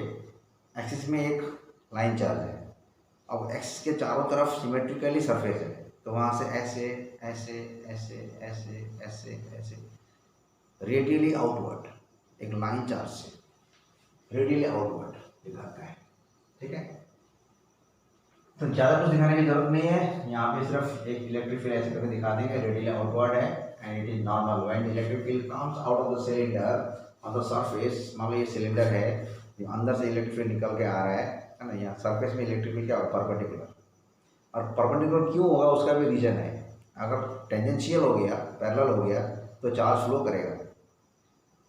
एक्सिस में एक लाइन चार्ज है, अब एक्सिस के चारों तरफ सिमेट्रिकली सरफेस है, तो वहाँ से ऐसे ऐसे ऐसे ऐसे ऐसे ऐसे रेडियली आउटवर्ड एक लाइन चार्ज से रेडियली आउटवर्ड दिखाता है, ठीक है। तो ज़्यादा कुछ दिखाने की जरूरत नहीं है, यहाँ पे सिर्फ एक इलेक्ट्रिक फील्ड ऐसे करके दिखा देंगे, रेडियली आउटवर्ड है and it is normal when electric field comes out of the cylinder on the surface. मान लो ये सिलेंडर है, ये अंदर से इलेक्ट्रिक फील्ड निकल के आ रहा है ना, यहाँ सरफेस में इलेक्ट्रिक फील्ड क्या होगा, परपेंडिकुलर, और परपेंडिकुलर क्यों होगा उसका भी रीजन है, अगर टेंजेंशियल हो गया, पैरेलल हो गया, तो चार्ज फ्लो करेगा,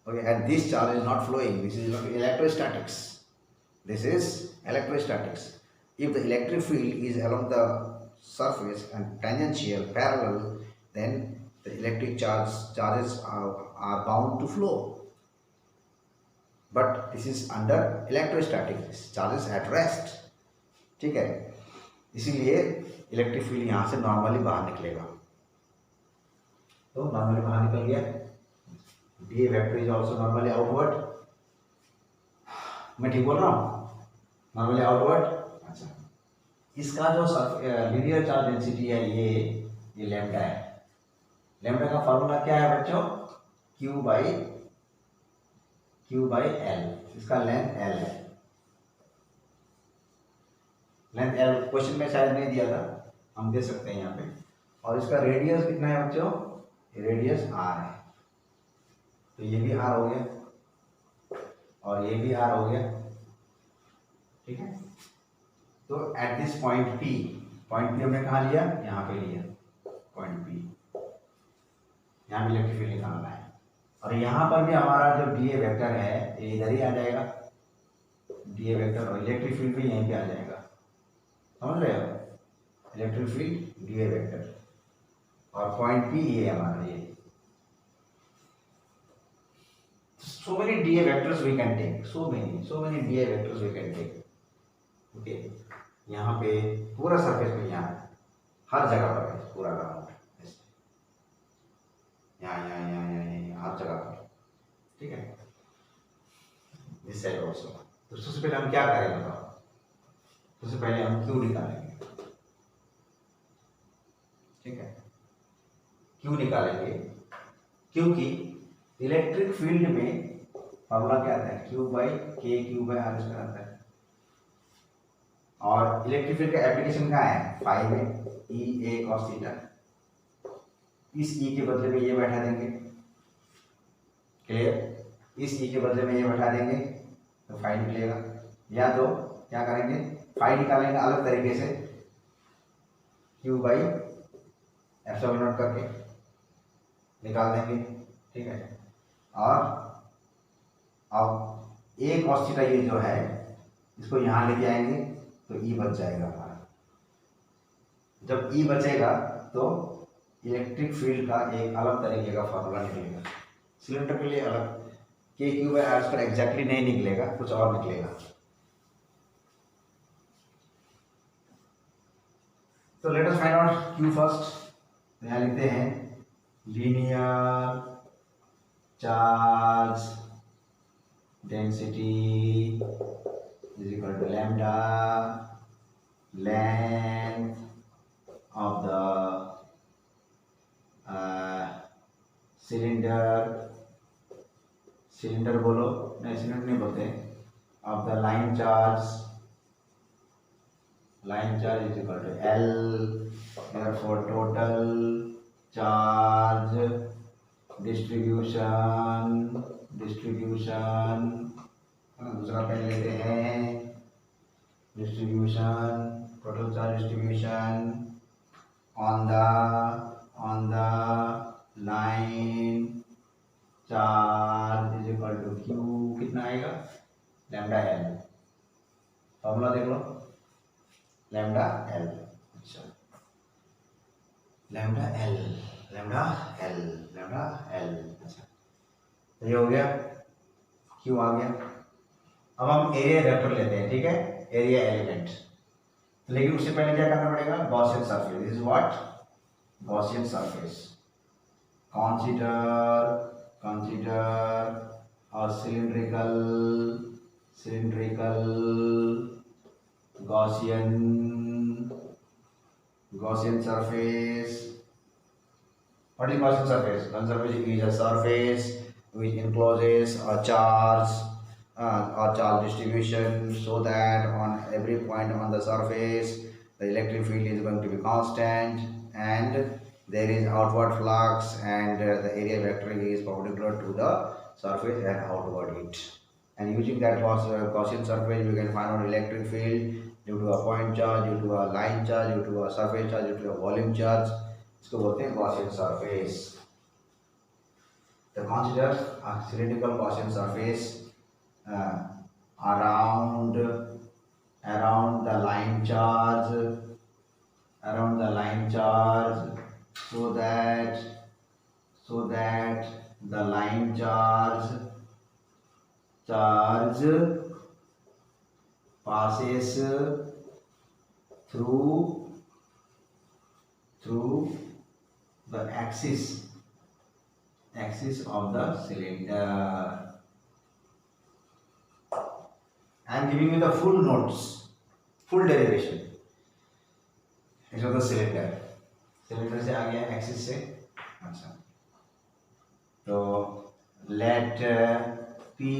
okay, and this charge is not flowing, this is electrostatics, this is electrostatics. If the electric field is along the surface and tangential parallel, then the electric charges are bound to flow, but this is under electrostatic, this charges at rest, ठीक है। इसीलिए electric field यहाँ से normally बाहर निकलेगा, तो normally बाहर निकल गया, D vector is also normally outward, मैं ठीक बोल रहा हूँ, नॉर्मली आउटवर्ड। अच्छा, इसका जो लीनियर चार्ज डेंसिटी है ये लैम्डा है। लैम्डा का फॉर्मूला क्या है बच्चों? Q by L. इसका लेंथ एल है, लेंथ एल क्वेश्चन में शायद नहीं दिया था, हम दे सकते हैं यहाँ पे। और इसका रेडियस कितना है बच्चों? रेडियस आर है, तो ये भी आर हो गया और ये भी आर हो गया, ठीक है। तो एट दिस पॉइंट पी हमने कहाँ लिया? यहाँ पे लिया पॉइंट पी, यहाँ भी इलेक्ट्रिक फील्ड निकालना है। और यहाँ पर भी हमारा जो डी ए वेक्टर है ये इधर ही आ जाएगा, डी ए वेक्टर, और इलेक्ट्रिक फील्ड भी यहीं पे आ जाएगा, समझ रहे हो? Electric field D A vector और पॉइंट पी ये हमारा ये। So many dA vectors we can take, so many dA vectors we can take, okay। यहाँ पे पूरा सरफेस में, यहाँ हर जगह पर है पूरा ग्राउंड, यहाँ हर जगह पर, ठीक है। This side also. तो सबसे पहले हम क्या करेंगे बताओ? सबसे पहले हम क्यू निकालेंगे, ठीक है। क्यू निकालेंगे क्योंकि इलेक्ट्रिक फील्ड में फॉर्मूला क्या आता है? क्यू बाई के, क्यू बाई आर स्क्वायर आता है। और इलेक्ट्रिक फील्ड का एप्लीकेशन क्या है? फाई में ई ए कॉस थीटा। इस ई के बदले में ये बैठा देंगे, क्लियर? इस ई के बदले में ये बैठा देंगे तो फाई निकलेगा। या तो क्या करेंगे? फाई निकालेंगे अलग तरीके से, क्यू बाई एप्सिलॉन नॉट करके निकाल देंगे, ठीक है। और अब ए कॉस थीटा ये जो है इसको यहाँ लेके आएंगे तो ई बच जाएगा हमारा। जब ई बचेगा तो इलेक्ट्रिक फील्ड का एक अलग तरीके का फॉर्मूला निकलेगा। सिलेंडर के लिए अलग के Q by R square exactly नहीं निकलेगा, कुछ और निकलेगा। तो let us find out Q first. यहाँ लिखते हैं linear charge density is equal to lambda length of the cylinder बोलो, नहीं सिलेंडर नहीं बोलते, of the line charge is equal to L, therefore total charge distribution दूसरा पेन लेते हैं, distribution, total charge distribution on the line charge is equal to Q. कितना आएगा? Lambda L. Formula देख लो, लैम्डा एल। अच्छा, लैम्डा एल। अच्छा, ये हो गया, क्यू आ गया। अब हम एरिया वेक्टर लेते हैं, ठीक है, एरिया एलिमेंट। लेकिन उससे पहले क्या करना पड़ेगा? Gaussian surface. This is what? Gaussian surface. Consider a cylindrical Gaussian surface. What is Gaussian surface? Gaussian surface is a surface which encloses a charge distribution, so that on every point on the surface the electric field is going to be constant and there is outward flux, and the area vector is perpendicular to the surface and outward it. And using that Gaussian surface we can find out electric field due to a point charge, due to a line charge, due to a surface charge, due to a volume charge. इसको बोलते हैं Gaussian surface. तो consider a cylindrical Gaussian surface around the line charge, so that the line charge passes through the axis of the cylinder, I am giving you the full notes, full derivation. इसमें तो cylinder, cylinder से आ गया axis से। अच्छा, तो let P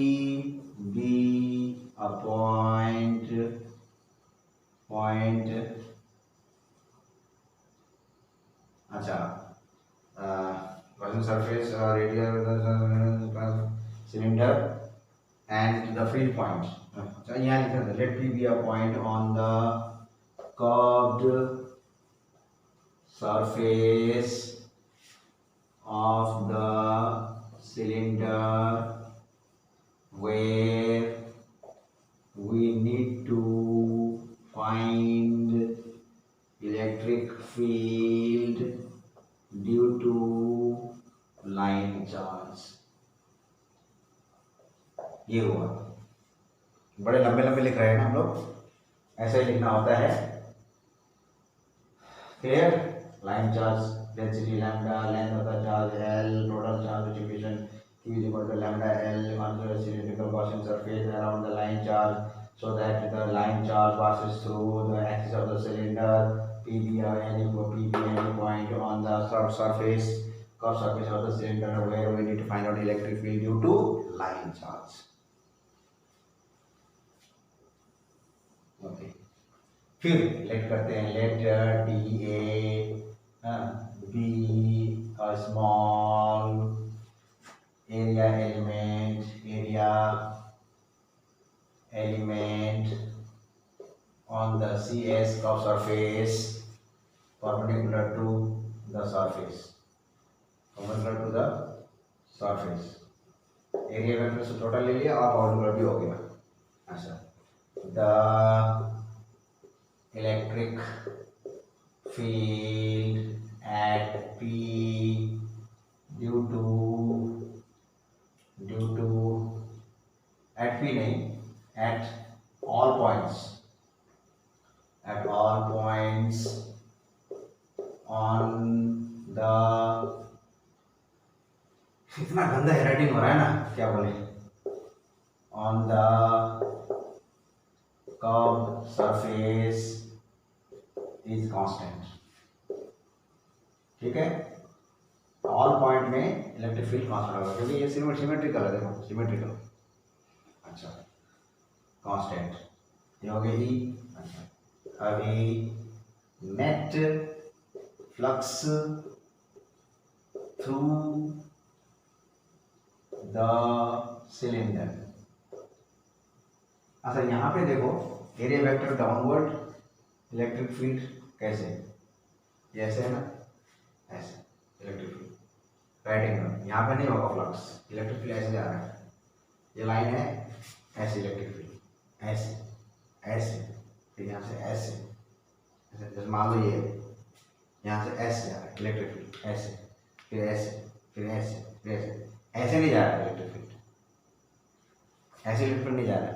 be a point, अच्छा, working surface radial cylinder and the field point. अच्छा, यहाँ लिखा था let P be a point on the curved surface of the cylinder where we need to find electric field due to line charge। ये हुआ, बड़े लंबे लंबे लिख रहे हैं ना हम लोग, ऐसा ही लिखना होता है। Clear? Line charge density lambda, length of the charge L, total charge distribution Q is equal to lambda L on the cylindrical Gaussian surface around the line charge, so that the line charge passes through the axis of the cylinder. PB or any point on the curved surface of the cylinder where we need to find out electric field due to line charge. Okay. फिर let करते हैं, let D A be a small area element on the CS curved surface perpendicular to the surface, area vector से total ले लिया और perpendicular भी हो गया। अच्छा, the electric field at P due to at P नहीं, at all points on the, इतना गंदा हैंडराइटिंग हो रहा है ना, क्या बोले, on the curved surface is constant। ठीक है, ऑल पॉइंट में इलेक्ट्रिक फील्ड कांस्टेंट होगा, क्योंकि ये सिमेट्रिकल है, देखो सिमेट्रिकल। अच्छा, कांस्टेंट ये हो गई। अच्छा, अभी net flux through the cylinder. अच्छा, यहाँ पे देखो area vector downward, electric field कैसे, ये ऐसे है ना, ऐसे इलेक्ट्रिक फील्ड राइट एंगल, यहाँ पे नहीं होगा फ्लक्स, इलेक्ट्रिक फील्ड ऐसे जा रहा है, ये लाइन है, ऐसे इलेक्ट्रिक फील्ड ऐसे ऐसे, फिर यहाँ से ऐसे ऐसे, जैसे मान लो ये यहाँ से ऐसे जा रहा है इलेक्ट्रिक फील्ड, ऐसे फिर ऐसे फिर ऐसे फिर ऐसे, ऐसे नहीं जा रहा है इलेक्ट्रिक फील्ड, ऐसे इलेक्ट्रिक फील्ड नहीं जा रहा है,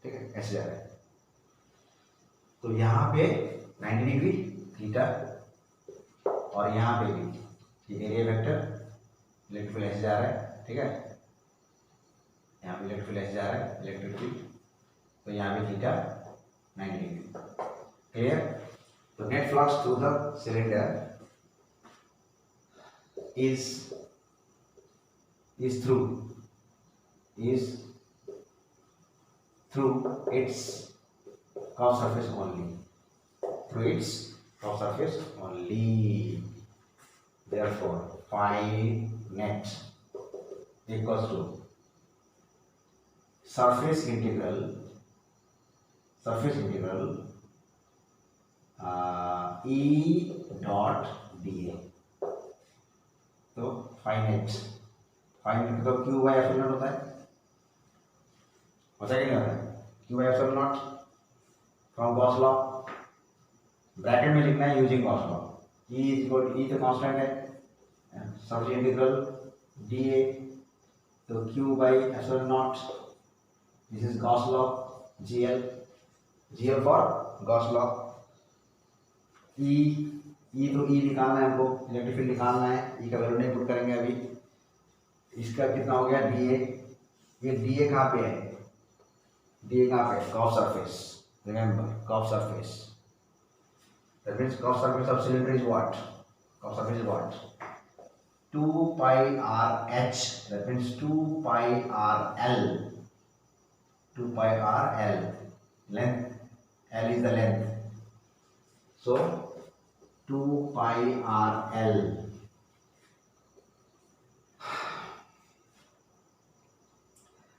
ठीक है, ऐसे जा रहा है। तो यहाँ पे 90 डिग्री थीटा, और यहाँ पे भी ये एरिया वेक्टर इलेक्ट्रिक फील्ड ऐसे जा रहा है, ठीक है, यहाँ पे इलेक्ट्रिक फील्ड ऐसे जा रहा है इलेक्ट्रिक फील्ड, तो यहाँ पे थीटा 90 डिग्री। क्लियर? तो net flux through the cylinder is through its curved surface only, therefore phi net equals to surface integral E dot dA। तो फाइनेट तो क्यू बाई एप्सिलॉन नॉट होता है कि नहीं होता है, Q by epsilon naught from Gauss law, bracket में लिखना है using Gauss law. E is equal to, E तो कांस्टेंट है, सबसे इंटीग्रल डी ए, तो Q by epsilon naught, this is Gauss law, GL for Gauss law. E तो E निकालना है हमको, इलेक्ट्रिक फील्ड निकालना है, ई का वैल्यू नहीं पुट करेंगे अभी। इसका कितना हो गया डी ए, ये डी ए कहाँ पे है, डी कहाँ पे, curve surface, remember curve surface, that means curve surface of cylinder is what, curve surface is what, 2 pi r h, that means 2 pi r l, 2 pi r l, length, l is the length, so 2 pi r l,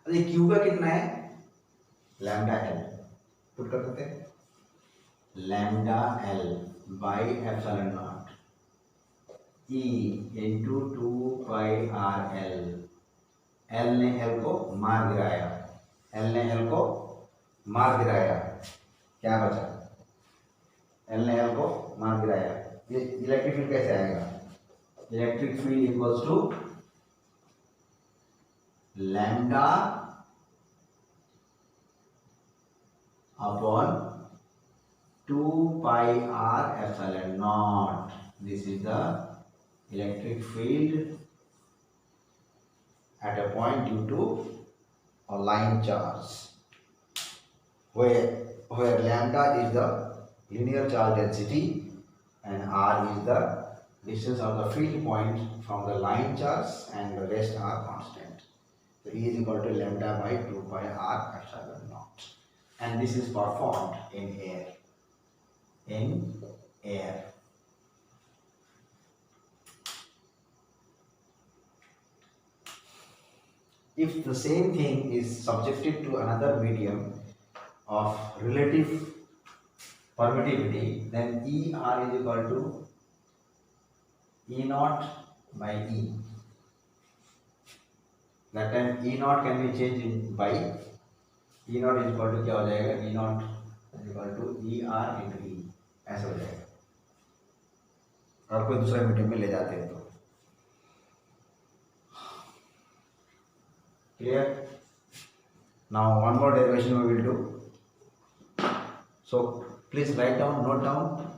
अरे Q का कितना है, lambda L, put कर सकते हैं lambda L by epsilon naught E into 2 pi R L, L ने L को मार गिराया, एल ने एल को मार गिराया, क्या बचा, एल ने एल को मार गिराया, ये इलेक्ट्रिक फील्ड कैसे आएगा, electric field equals to lambda upon 2 pi r epsilon naught. This is the electric field at a point due to a line charge, where lambda is the linear charge density and r is the distance of the field point from the line charge, and the rest are constant. So E is equal to lambda by 2 pi r epsilon naught, and this is performed in air. In air. If the same thing is subjected to another medium of relative permittivity, then ER is equal to E naught by E. That time E naught can be changed in by E naught is equal to क्या हो जाएगा, E naught is equal to ER into E, ऐसा हो जाएगा, और कोई दूसरा medium में ले जाते हैं तो clear. Now one more derivation we will do, so please write down, note down.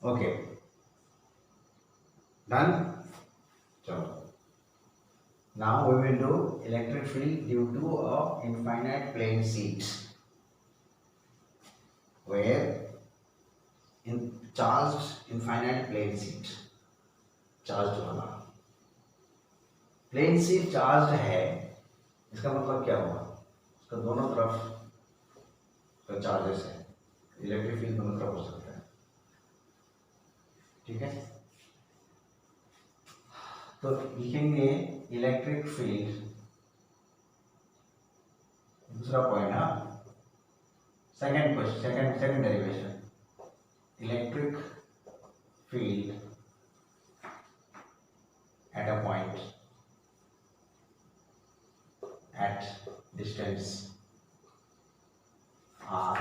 Okay, done. So now we will do electric field due to a infinite plane sheet, where in charged infinite plane sheet, charged वाला plane sheet charge है, इसका मतलब क्या हुआ, इसका दोनों तरफ का चार्जेस है, इलेक्ट्रिक फील्ड दोनों तरफ हो सकता है, ठीक है. तो लिखेंगे इलेक्ट्रिक फील्ड, दूसरा पॉइंट, हाँ second question, second derivation, electric field at a point at distance r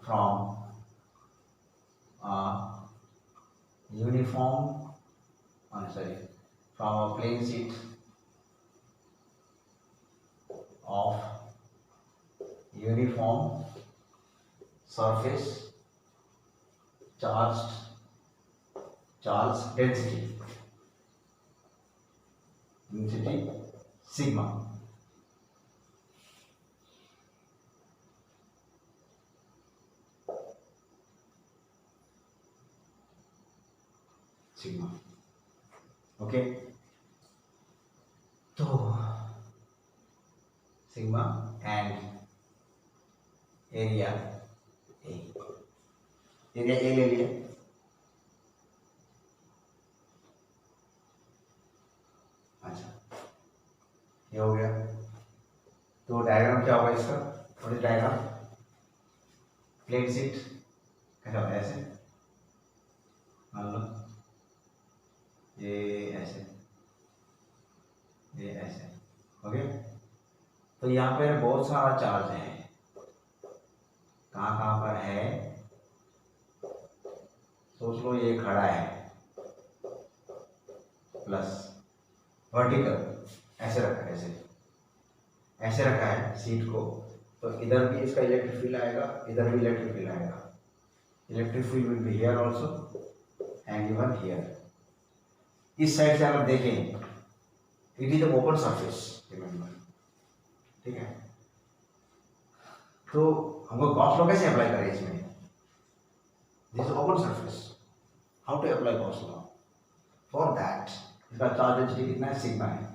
from a uniform, from a plane sheet of uniform surface charge density sigma. Sigma. Okay. तो sigma and area A. Area A ले लिया, अच्छा ये हो गया। तो diagram क्या होगा इसका, थोड़ी डायग्राम प्लेन शीट कैसा होता है, ऐसे मान लो ये ऐसे, ये ऐसे, ओके। तो यहाँ पे बहुत सारा चार्ज है, कहाँ कहाँ पर है, सोच लो ये खड़ा है प्लस वर्टिकल ऐसे रखा है, ऐसे ऐसे रखा है सीट को, तो इधर भी इसका इलेक्ट्रिक फील्ड आएगा, इधर भी इलेक्ट्रिक फील्ड आएगा, electric field will be here also and even here. इस साइड से अगर देखें, it is open surface, remember, ठीक है। तो हमको गॉस लॉ कैसे अप्लाई करें इसमें, this is open surface, how to apply Gauss law, for that इसका चार्ज डेंसिटी कितना है, सिग्मा है।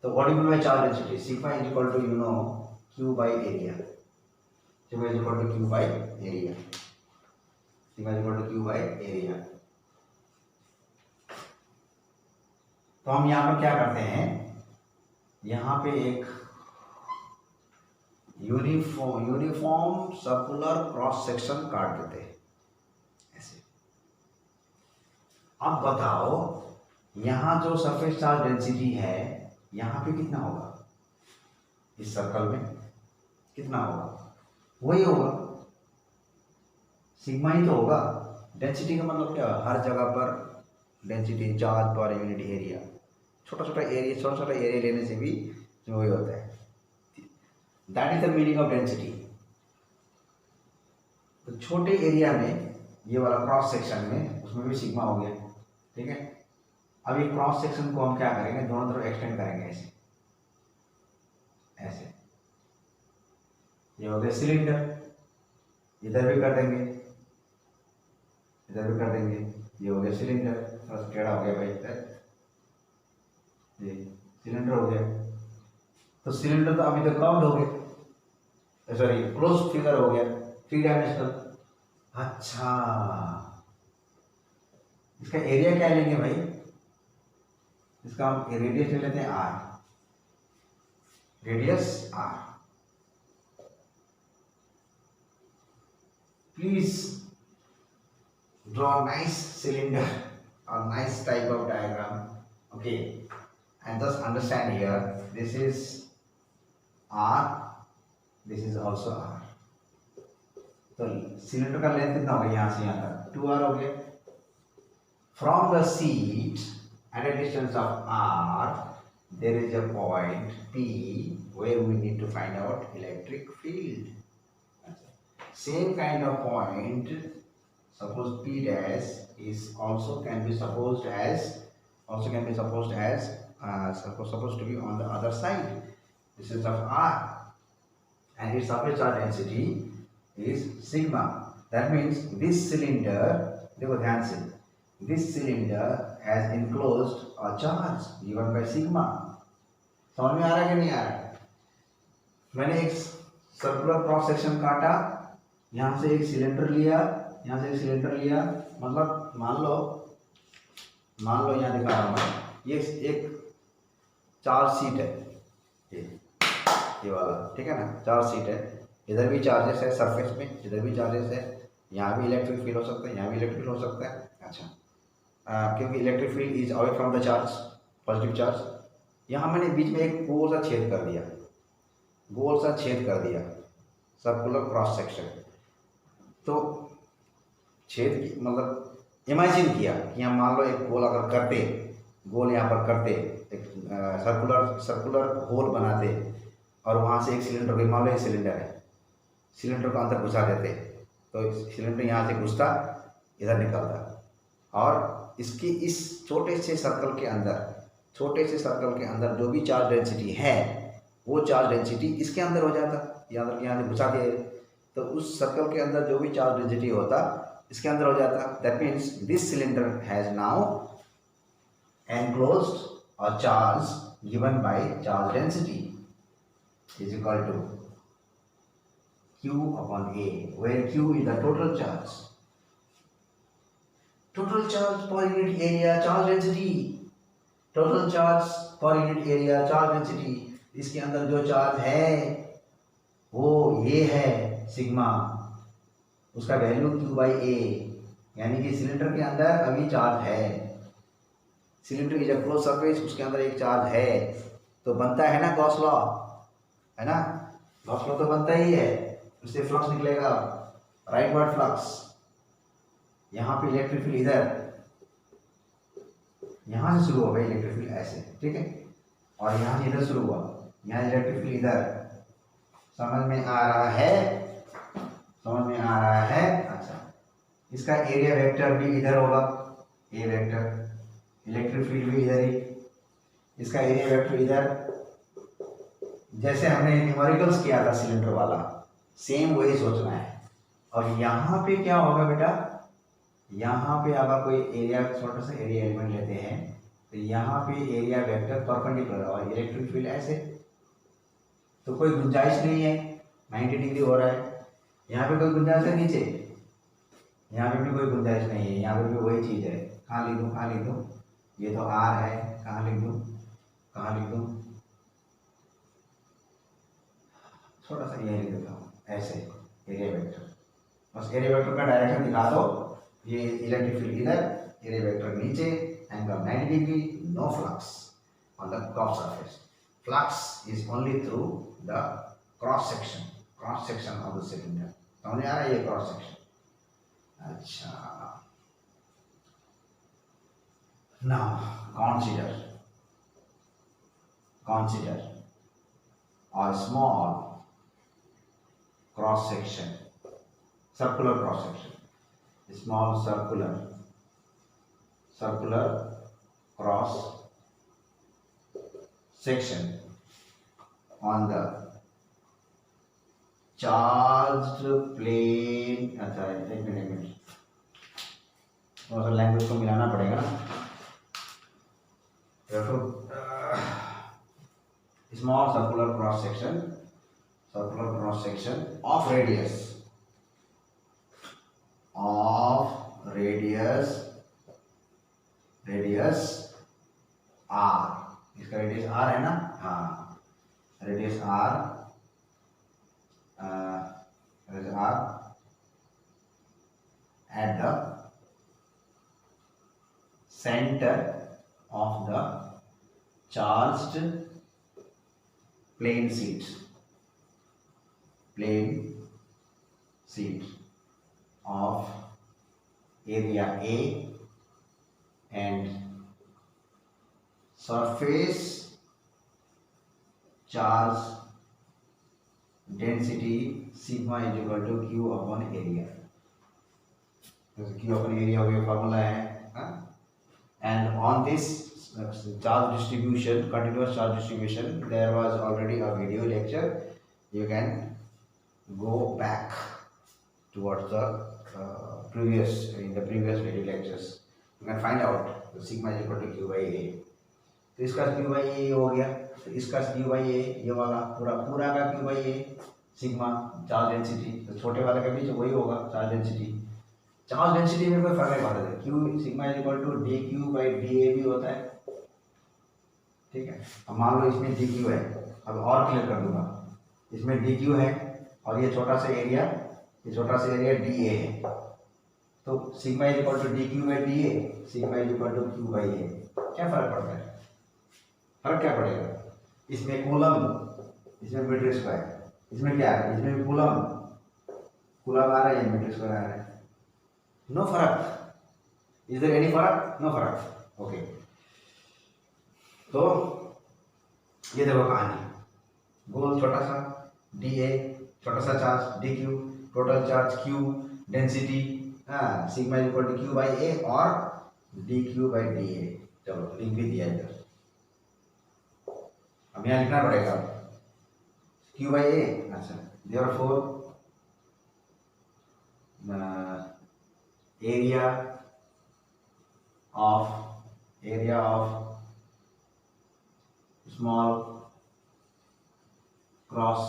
तो what do you mean by charge density, sigma is equal to you know Q by area, sigma is equal to Q by area, sigma is equal to Q by area. तो हम यहाँ पर क्या करते हैं, यहाँ पे एक यूनिफॉर्म सर्कुलर क्रॉस सेक्शन काट देते हैं ऐसे। अब बताओ यहाँ जो सरफेस चार्ज डेंसिटी है यहाँ पे कितना होगा, इस सर्कल में कितना होगा, वही होगा, सिग्मा ही तो होगा। डेंसिटी का मतलब क्या, हर जगह पर density charge per unit area, छोटा छोटा एरिया लेने से भी जो वही होता है, that is the meaning of density. तो छोटे एरिया में ये वाला क्रॉस सेक्शन में, उसमें भी सिग्मा हो गया, ठीक है। अब ये क्रॉस सेक्शन को हम क्या करेंगे, दोनों तरफ एक्सटेंड करेंगे ऐसे ऐसे, ये हो गया सिलेंडर, इधर भी कर देंगे, इधर भी कर देंगे, ये हो गया सिलेंडर, थोड़ा टेढ़ा हो गया भाई इधर, ये सिलेंडर हो गया। तो सिलेंडर तो अभी तक कर्व्ड हो गया, सॉरी क्लोज फिगर हो गया, 3 डायमेंशनल। अच्छा इसका एरिया क्या लेंगे भाई, इसका हम रेडियस ले लेते हैं R, radius R. Please draw nice cylinder और nice type of diagram, okay, and just understand here this is R, this is also R। तो सिलेंडर का लेंथ कितना हो गया, यहाँ से यहाँ तक 2R हो गया। From the seat at a distance of R there is a point P where we need to find out electric field। Same kind of point, suppose P dash is also can be supposed as supposed to be on the other side, distance of R, and its surface charge density is sigma। That means this cylinder, देखो ध्यान से, this cylinder has enclosed a charge given by sigma। समझ में आ रहा है कि नहीं आ रहा है? मैंने एक सर्कुलर क्रॉस सेक्शन काटा, यहाँ से एक सिलेंडर लिया, यहाँ से एक सिलेंडर लिया, मतलब मान लो यहाँ दिखा रहा हूँ मैं, ये एक चार्ज सीट है, ये वाला, ठीक है ना, चार्ज सीट है, इधर भी चार्जेस है सरफेस में, इधर भी चार्जेस है, यहाँ भी इलेक्ट्रिक फील्ड हो सकता है, यहाँ भी इलेक्ट्रिक फील्ड हो सकता है। अच्छा क्योंकि electric field is away from the charge, positive charge, यहाँ मैंने बीच में एक गोल सा छेद कर दिया, सर्कुलर क्रॉस सेक्शन। तो छेद मतलब इमेजिन किया कि हम मान लो एक गोल अगर करते, गोल यहाँ पर करते, एक सर्कुलर होल बनाते और वहाँ से एक सिलेंडर को, मान लो एक सिलेंडर है, सिलेंडर को अंदर घुसा देते, तो सिलेंडर यहाँ से घुसता, इधर निकलता, और इसकी इस छोटे से सर्कल के अंदर जो भी चार्ज डेंसिटी है वो चार्ज डेंसिटी इसके अंदर हो जाता, यहाँ से घुसा दिया, तो उस सर्कल के अंदर जो भी चार्ज डेंसिटी होता इसके अंदर हो जाता। That means this cylinder has now enclosed a charge given by charge density is equal to Q upon A, where Q is the total charge total charge per unit area charge density, total charge per unit area charge density, इसके अंदर जो charge है वो ये है sigma, उसका value Q by ए, यानी कि सिलेंडर के अंदर अभी चार्ज है, सिलेंडर की जब क्लोज सरफेस उसके अंदर एक चार्ज है तो बनता है ना गॉस लॉ, है ना, गॉस लॉ तो बनता ही है, उससे फ्लक्स निकलेगा, राइट वर्ड फ्लक्स। यहाँ पे इलेक्ट्रिक फील्ड इधर, यहाँ से शुरू होगा इलेक्ट्रिक फील्ड ऐसे, ठीक है, और यहाँ से इधर शुरू हुआ, यहाँ इलेक्ट्रिक फील्ड इधर, समझ में आ रहा है, समझ में आ रहा है। अच्छा, इसका एरिया वेक्टर भी इधर होगा, ए वेक्टर, इलेक्ट्रिक फील्ड भी इधर ही, इसका एरिया वेक्टर इधर, जैसे हमने न्यूमेरिकल्स किया था सिलेंडर वाला, सेम वही सोचना है। और यहाँ पे क्या होगा बेटा, यहाँ पे अगर कोई एरिया, छोटा सा एरिया एलिमेंट लेते हैं तो यहाँ पे एरिया वेक्टर परपेंडिकुलर और इलेक्ट्रिक फील्ड ऐसे, तो कोई गुंजाइश नहीं है, 90 डिग्री हो रहा है, यहाँ पे कोई गुंजाइश है नीचे, यहाँ पे भी कोई गुंजाइश नहीं है, यहाँ पे भी वही चीज़ है। कहाँ लिख दूँ, कहाँ लिख दूँ, ये तो आर है, कहाँ लिख दूँ, कहाँ लिख दूँ, छोटा सा ये लिख देता हूँ ऐसे, एरिया वेक्टर, बस एरिया वेक्टर का डायरेक्शन दिखा दो, ये इलेक्ट्रिक फील्ड इधर, एरिया वेक्टर नीचे, angle 90 degree, no flux on the cross surface, flux is only through the cross section of the cylinder, समझ आ रहा है ये क्रॉस सेक्शन। अच्छा, now consider a small cross section, circular cross section, small circular cross section on the charged plane। अच्छा, एक minute थोड़ा सा लैंग्वेज को मिलाना पड़ेगा ना, small circular cross section of radius r, इसका रेडियस r है ना, हाँ, radius r at the center of the charged plane sheet of area A and surface charge density sigma is equal to q upon area, q upon area का formula है, and on this charge distribution, continuous charge distribution, there was already a video lecture, you can go back towards the previous video lectures, you can find out the sigma is equal to q by a। तो इसका q by a हो गया, तो इसका q by a, ये वाला पूरा का q by a sigma charge density, तो छोटे वाले का भी वही होगा चार्ज डेंसिटी में कोई फर्क नहीं पड़ता है, q sigma is equal to D Q by D A भी होता है, ठीक है। अब मान लो इसमें डी क्यू है, अब और क्लियर कर दूंगा, इसमें डी क्यू है और ये छोटा सा एरिया डी ए है, तो sigma is equal to D Q by D A, sigma is equal to Q by A, क्या फर्क पड़ता है, फर्क क्या पड़ेगा, इसमें कूलम, इसमें मीटर स्क्वायर, इसमें क्या है, इसमें भी कूलम आ रहा है, मीटर स्क्वायर आ रहा है, नो फर्क, इज देयर एनी फर्क, नो फर्क, ओके। तो ये देखो कहानी, गोल छोटा सा डी ए, छोटा सा charge D Q, total charge Q, density sigma is equal to Q by A और D Q by D A, चलो लिख भी दिया इधर, अब यहाँ लिखना पड़ेगा क्यू बाई ए। अच्छा, therefore area of small cross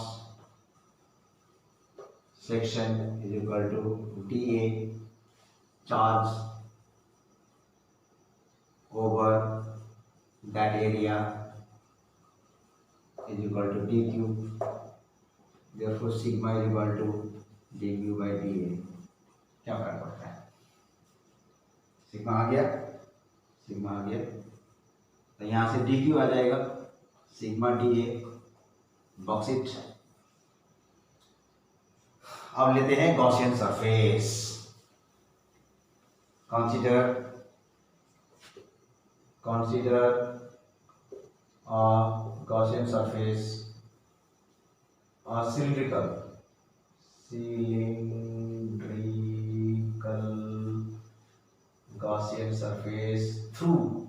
section is equal to dA charge over that area is equal to dq. Therefore sigma is equal to dq by dA. क्या फर्क पड़ता है? सिग्मा आ गया, सिग्मा आ गया, तो यहाँ से dq आ जाएगा, सिग्मा dA बॉक्स इट। अब लेते हैं Gaussian surface. consider a Gaussian surface, a cylindrical Gaussian surface through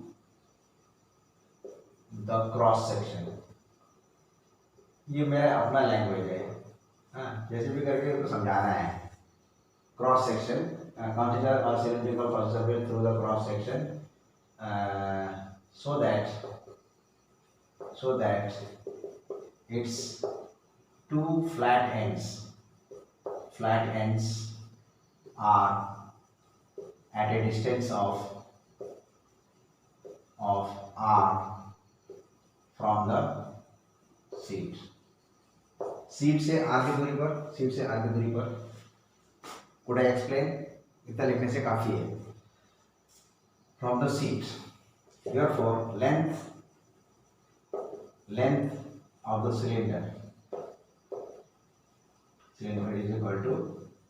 the cross section। ये मेरा अपना लैंग्वेज है, हाँ, जैसे भी करके उसको समझाना है। Cross section, consider a cylindrical Gaussian surface through the cross section so that its two flat ends are at a distance of r from the seat। Seat से r की दूरी पर, could I explain? इतना लिखने से काफी है। From the seat, therefore length of the cylinder is equal to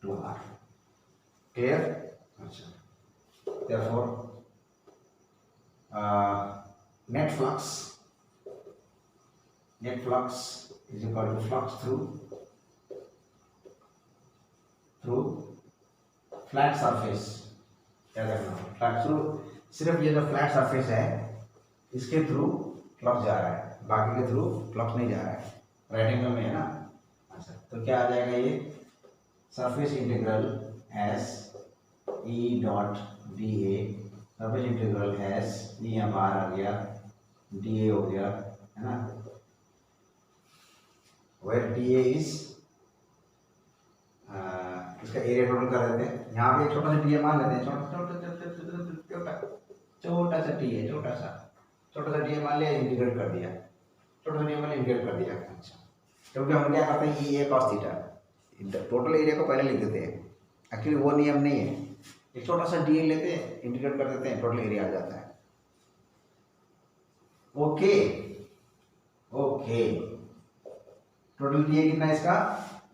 2r। Clear? Therefore net flux is equal to flux through flat surface। याद रखना, फ्लक्स थ्रू, सिर्फ ये जो फ्लैट सरफेस है इसके थ्रू फ्लक्स जा रहा है, बाकी के थ्रू फ्लक्स नहीं जा रहा है। राइट एंगल में है ना। अच्छा, तो क्या आ जाएगा ये? Surface integral S E dot D ए, सरफेस इंटीग्रल एस ई यहाँ बाहर आ गया, डी ए हो गया, है ना। वेयर डी ए इज, इसका एरिया टोटल कर देते हैं। यहाँ पे एक छोटा सा डी ए मान लेते हैं, छोटा सा डी ए, छोटा सा डी ए मान लिया, इंटीग्रेट कर दिया, छोटा सा डी ए मान इंटीग्रेट कर दिया। अच्छा, क्योंकि हम क्या करते हैं, ई ए कॉस थीटा, टोटल एरिया को पहले लिख देते हैं। एक्चुअली वो नियम नहीं है, एक छोटा सा डी ए लेते हैं, इंटीग्रेट कर देते हैं, टोटल एरिया आ जाता है। ओके, टोटल डी ए कितना है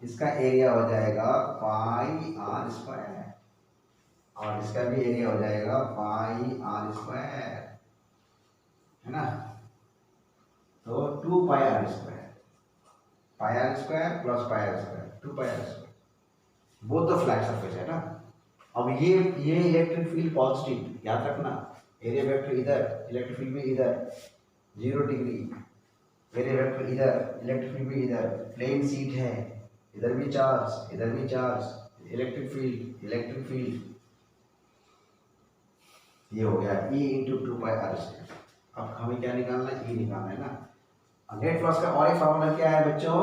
इसका एरिया हो जाएगा पाई आर स्क्वायर, और इसका भी एरिया हो जाएगा पाई आर स्क्वायर, है ना। तो 2 pi are square plus pi are square, 2 pi are square, both the flat surface है ना। अब ये इलेक्ट्रिक फील्ड पॉजिटिव, याद रखना, एरिया वेक्टर इधर, इलेक्ट्रिक फील्ड भी इधर 0 डिग्री, एरिया वेक्टर इधर, इलेक्ट्रिक फील्ड भी इधर, प्लेन सीट है, इधर भी चार्ज, इलेक्ट्रिक फील्ड, ये हो गया E into 2 pi are square. अब हमें क्या निकालना है? E निकालना है ना। नेट फ्लक्स का और एक फॉर्मूला क्या है बच्चों?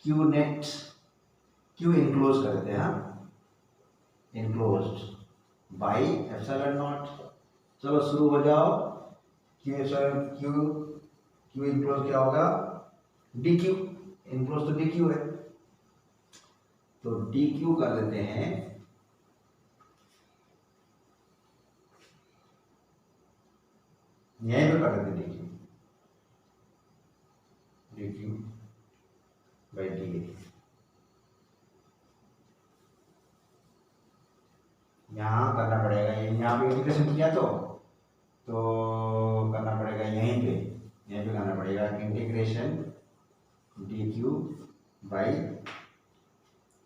Q नेट, Q इनक्लोज कर देते हैं, इनक्लोज्ड बाई एप्सिलॉन नॉट। चलो शुरू हो जाओ। Q इनक्लोज क्या होगा? DQ, इनक्लोज तो DQ है, तो DQ कर देते हैं, यहीं पे कर देते हैं DQ बाई DA। यहाँ करना पड़ेगा, यहाँ पे इंटीग्रेशन किया तो करना पड़ेगा यहीं पे करना पड़ेगा integration DQ by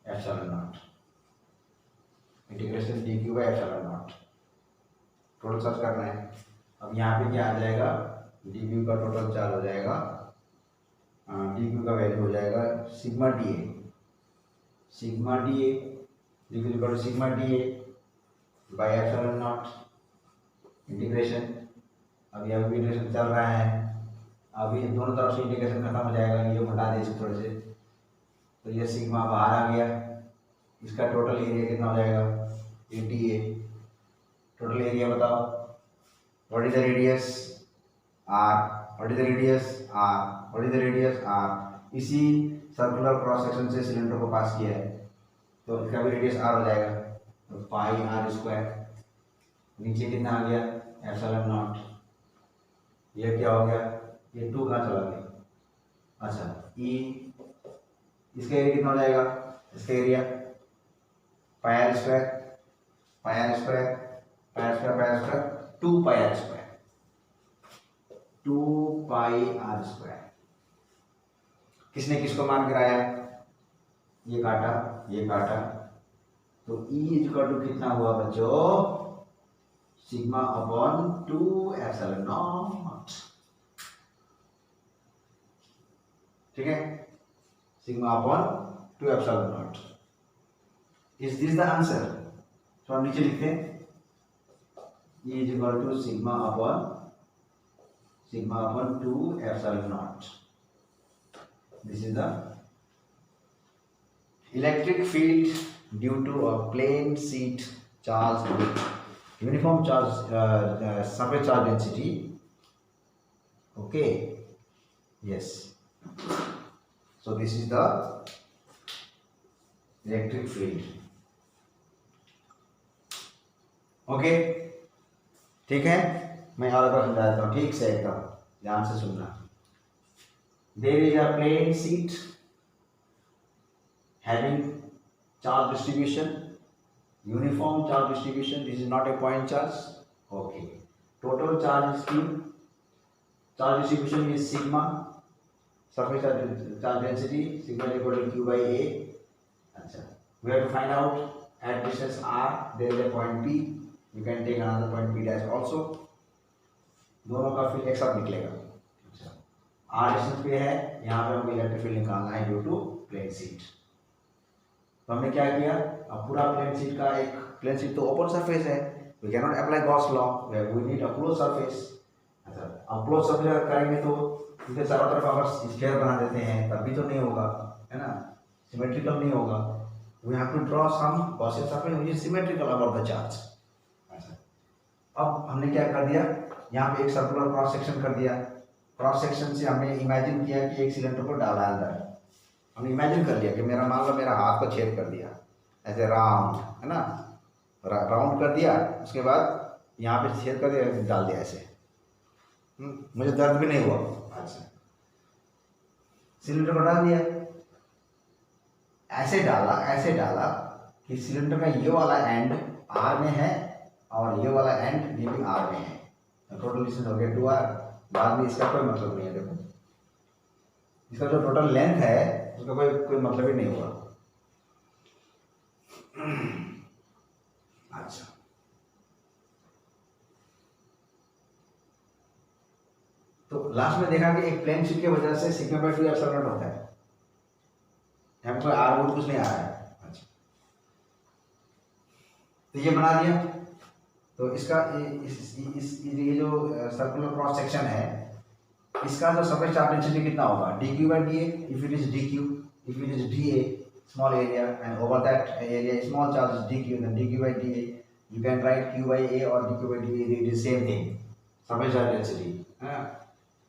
epsilon naught, integration DQ by epsilon not, total search करना है। अब यहाँ पे क्या आ जाएगा? DQ का टोटल चार्ज हो जाएगा, DQ का वैल्यू हो जाएगा sigma DA DQ equal to sigma DA by epsilon naught, integration. अभी इंटीग्रेशन चल रहा है, अभी दोनों तरफ से इंटीग्रेशन खत्म हो जाएगा, ये हटा दे इसको थोड़े से, तो ये सिग्मा बाहर आ गया। इसका टोटल एरिया कितना हो जाएगा? 80A। टोटल एरिया बताओ, what is the radius r, what is the radius r, what is the radius r। इसी सर्कुलर क्रॉस सेक्शन से सिलेंडर को पास किया है तो इसका भी रेडियस r हो जाएगा, तो पाई r स्क्वायर। नीचे कितना आ गया एप्सिलॉन नॉट, ये क्या हो गया, ये 2 कहाँ चला गया। अच्छा ई, इसका एरिया कितना हो जाएगा, इसका area pi are square, pi are square, pi are square, pi are square, 2 pi are square, 2 pi are square. किसने किसको मान गिराया, ये काटा, तो E इक्वल टू कितना हुआ बच्चों, सिग्मा अपॉन 2 एप्सिलॉन नॉट। ठीक है, sigma upon 2 epsilon naught. Is this the answer. तो हम नीचे लिखते हैं E is equal to sigma upon 2 epsilon naught. This is the electric field due to a plane sheet charge with uniform charge surface charge density. Okay, yes, so this is the electric field. Okay, ठीक है, मैं और बार समझा देता हूँ ठीक से, एकदम ध्यान से सुनना। There is a plane sheet having charge distribution, uniform charge distribution. This is not a point charge. Okay, total charge is Q, charge distribution is sigma, surface charge density sigma is equal to Q by A. अच्छा, we have to find out at distance r there is a point P, you can take another point P dash also, दोनों का field एक साथ निकलेगा। अच्छा, r distance पे है, यहाँ पे हमें इलेक्ट्रिक फील्ड निकालना है ड्यू टू प्लेन शीट। तो हमने क्या किया, अब पूरा प्लेन शीट का, एक प्लेन शीट तो ओपन सरफेस है, we can not apply Gauss law, we need a close surface. अच्छा, अब क्लोज सरफेस अगर करेंगे तो इसके चारों तरफ अगर स्क्वायर बना देते हैं तब भी तो नहीं होगा, है ना, सिमेट्रिकल नहीं होगा। We have to draw some Gaussian surface which is symmetrical about the charge. अच्छा, अब हमने क्या कर दिया, यहाँ पे एक सर्कुलर क्रॉस सेक्शन कर दिया। क्रॉस सेक्शन से हमने इमेजिन किया कि एक सिलेंडर को डाला अंदर, हमने इमेजिन कर लिया कि मेरा, मान लो मेरा हाथ को छेद कर दिया ऐसे राउंड, है ना, राउंड कर दिया, उसके बाद यहाँ पे छेद कर दिया, डाल दिया ऐसे, मुझे दर्द भी नहीं हुआ। अच्छा, सिलेंडर को डाल दिया, ऐसे डाला कि सिलेंडर का ये वाला एंड आर में है और ये वाला एंड ये भी आर में है, टोटल डिस्टेंस हो गया 2r। बाद में इसका कोई मतलब नहीं है, देखो इसका जो टोटल लेंथ है उसका कोई मतलब ही नहीं हुआ। अच्छा, तो लास्ट में देखा कि एक प्लेन शीट की वजह से सिग्मा बाय 2 एप्सिलॉन नॉट होता है, यहाँ पे आर वोट कुछ नहीं आ रहा है। अच्छा, तो ये बना दिया, तो इसका ये जो सर्कुलर क्रॉस सेक्शन है, इसका जो सरफेस चार्ज डेंसिटी कितना होगा, dq by dA, if it is dq, if it is dA small area and over that area small charge is dq, then dq by dA you can write q by a or dq by dA, it is same thing, surface charge density है।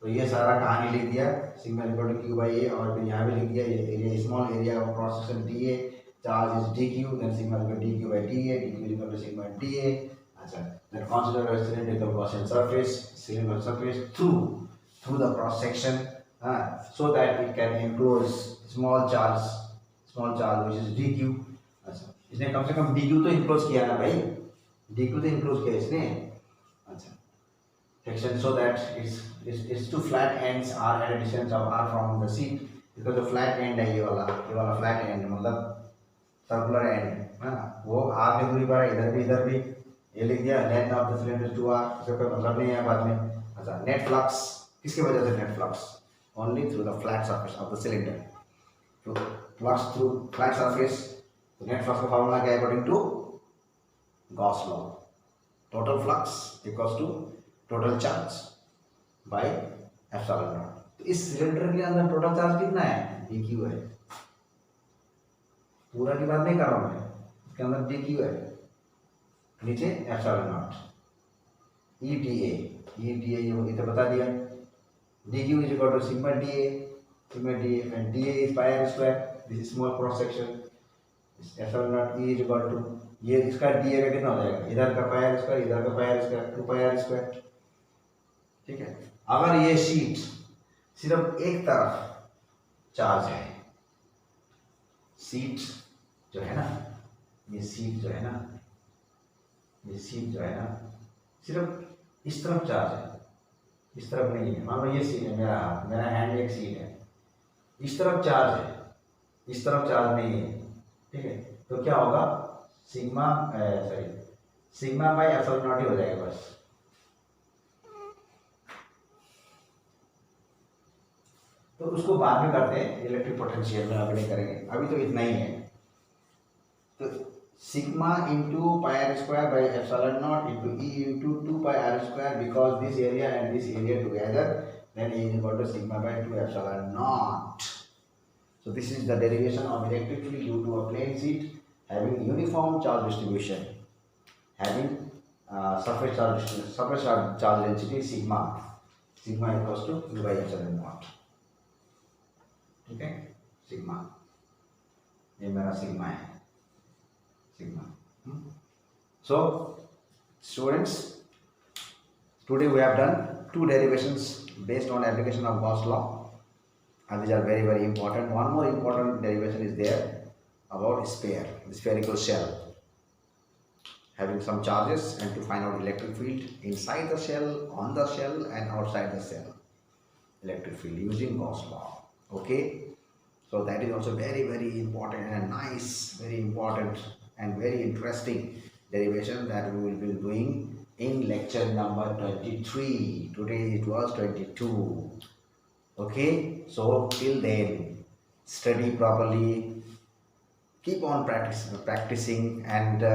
तो ये सारा कहानी लिख दिया, sigma equal to q by a, और फिर यहाँ भी लिख दिया ये area, small area of cross section dA, charge is dq, then sigma equal to dq by dA, dq equal to sigma dA। अच्छा, then consider a cylindrical Gaussian surface, cylindrical surface through the cross section, so that it can enclose small charge which is dq। अच्छा, इसने कम से कम dq तो enclose किया ना भाई, dq तो enclose किया इसने। अच्छा, section so that its two flat ends are at a distance of r from the sheet, because the flat end है ये वाला flat end मतलब सर्कुलर एंड, वो r की दूरी पर है, इधर भी ये लिख दिया, length of the cylinder 2r, इसका कोई मतलब नहीं है बाद में। अच्छा, नेट फ्लक्स किसकी वजह से, net flux only through the flat surface of the cylinder, तो फ्लक्स थ्रू फ्लैट सरफेस, तो नेट फ्लक्स का फार्मूला क्या है, according to Gauss law, total flux equals to total charge by epsilon naught. तो इस सिलेंडर के अंदर total charge कितना है, dq है, पूरा की बात नहीं कर रहा हूँ मैं, इसके अंदर dq है, नीचे एप्सिलॉन नॉट ETA, ये डी ए ये तो बता दिया, D Q is equal to sigma D A and D A is pi are square, this is small cross section, epsilon naught E is equal to ये इसका D A का कितना हो जाएगा, इधर का पाई आर स्क्वायर इधर का pi are square 2 pi are square, ठीक है। अगर ये शीट सिर्फ एक तरफ चार्ज है, सीट जो है ना, ये सीट जो है ना, ये सीट जो है ना सिर्फ इस तरफ चार्ज है, इस तरफ नहीं है। मान लो ये सीट है, मेरा हाथ, मेरा हैंड एक सीट है, इस तरफ चार्ज है, इस तरफ चार्ज नहीं है, ठीक है। तो क्या होगा, sigma sigma by epsilon not ही हो जाएगा बस। तो उसको बाद में करते हैं, इलेक्ट्रिक पोटेंशियल में अभी नहीं करेंगे, अभी तो इतना ही है। तो sigma into pi are square by epsilon naught into E into 2 pi are square, because this area and this area together, then E is equal to sigma by 2 epsilon naught. So this is the derivation of electric field due to a plane sheet having uniform charge distribution, having surface charge density sigma equals to q by epsilon naught, ठीक है। Sigma, ये मेरा sigma है, sigma. So students, today we have done 2 derivations based on application of Gauss law, and these are very very important. One more important derivation is there about sphere, the spherical shell having some charges, and to find out electric field inside the shell, on the shell and outside the shell, electric field using Gauss law. Okay, so that is also very very important and nice, very important and very interesting derivation that we will be doing in lecture number 23. Today it was 22. Okay, so till then study properly, keep on practicing and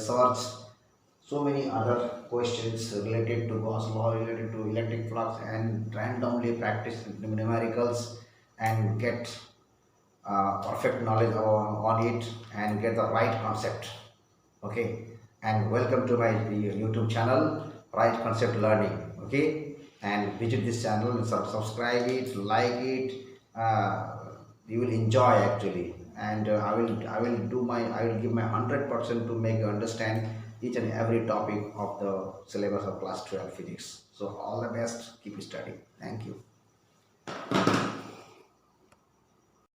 search so many other questions related to Gauss law, related to electric flux, and randomly practice numericals and get perfect knowledge on it and get the right concept. Okay, and welcome to my YouTube channel, Right Concept Learning. Okay, and visit this channel and subscribe it, like it. You will enjoy actually, and I will give my 100% to make you understand each and every topic of the syllabus of class 12 physics. So all the best, keep studying. Thank you.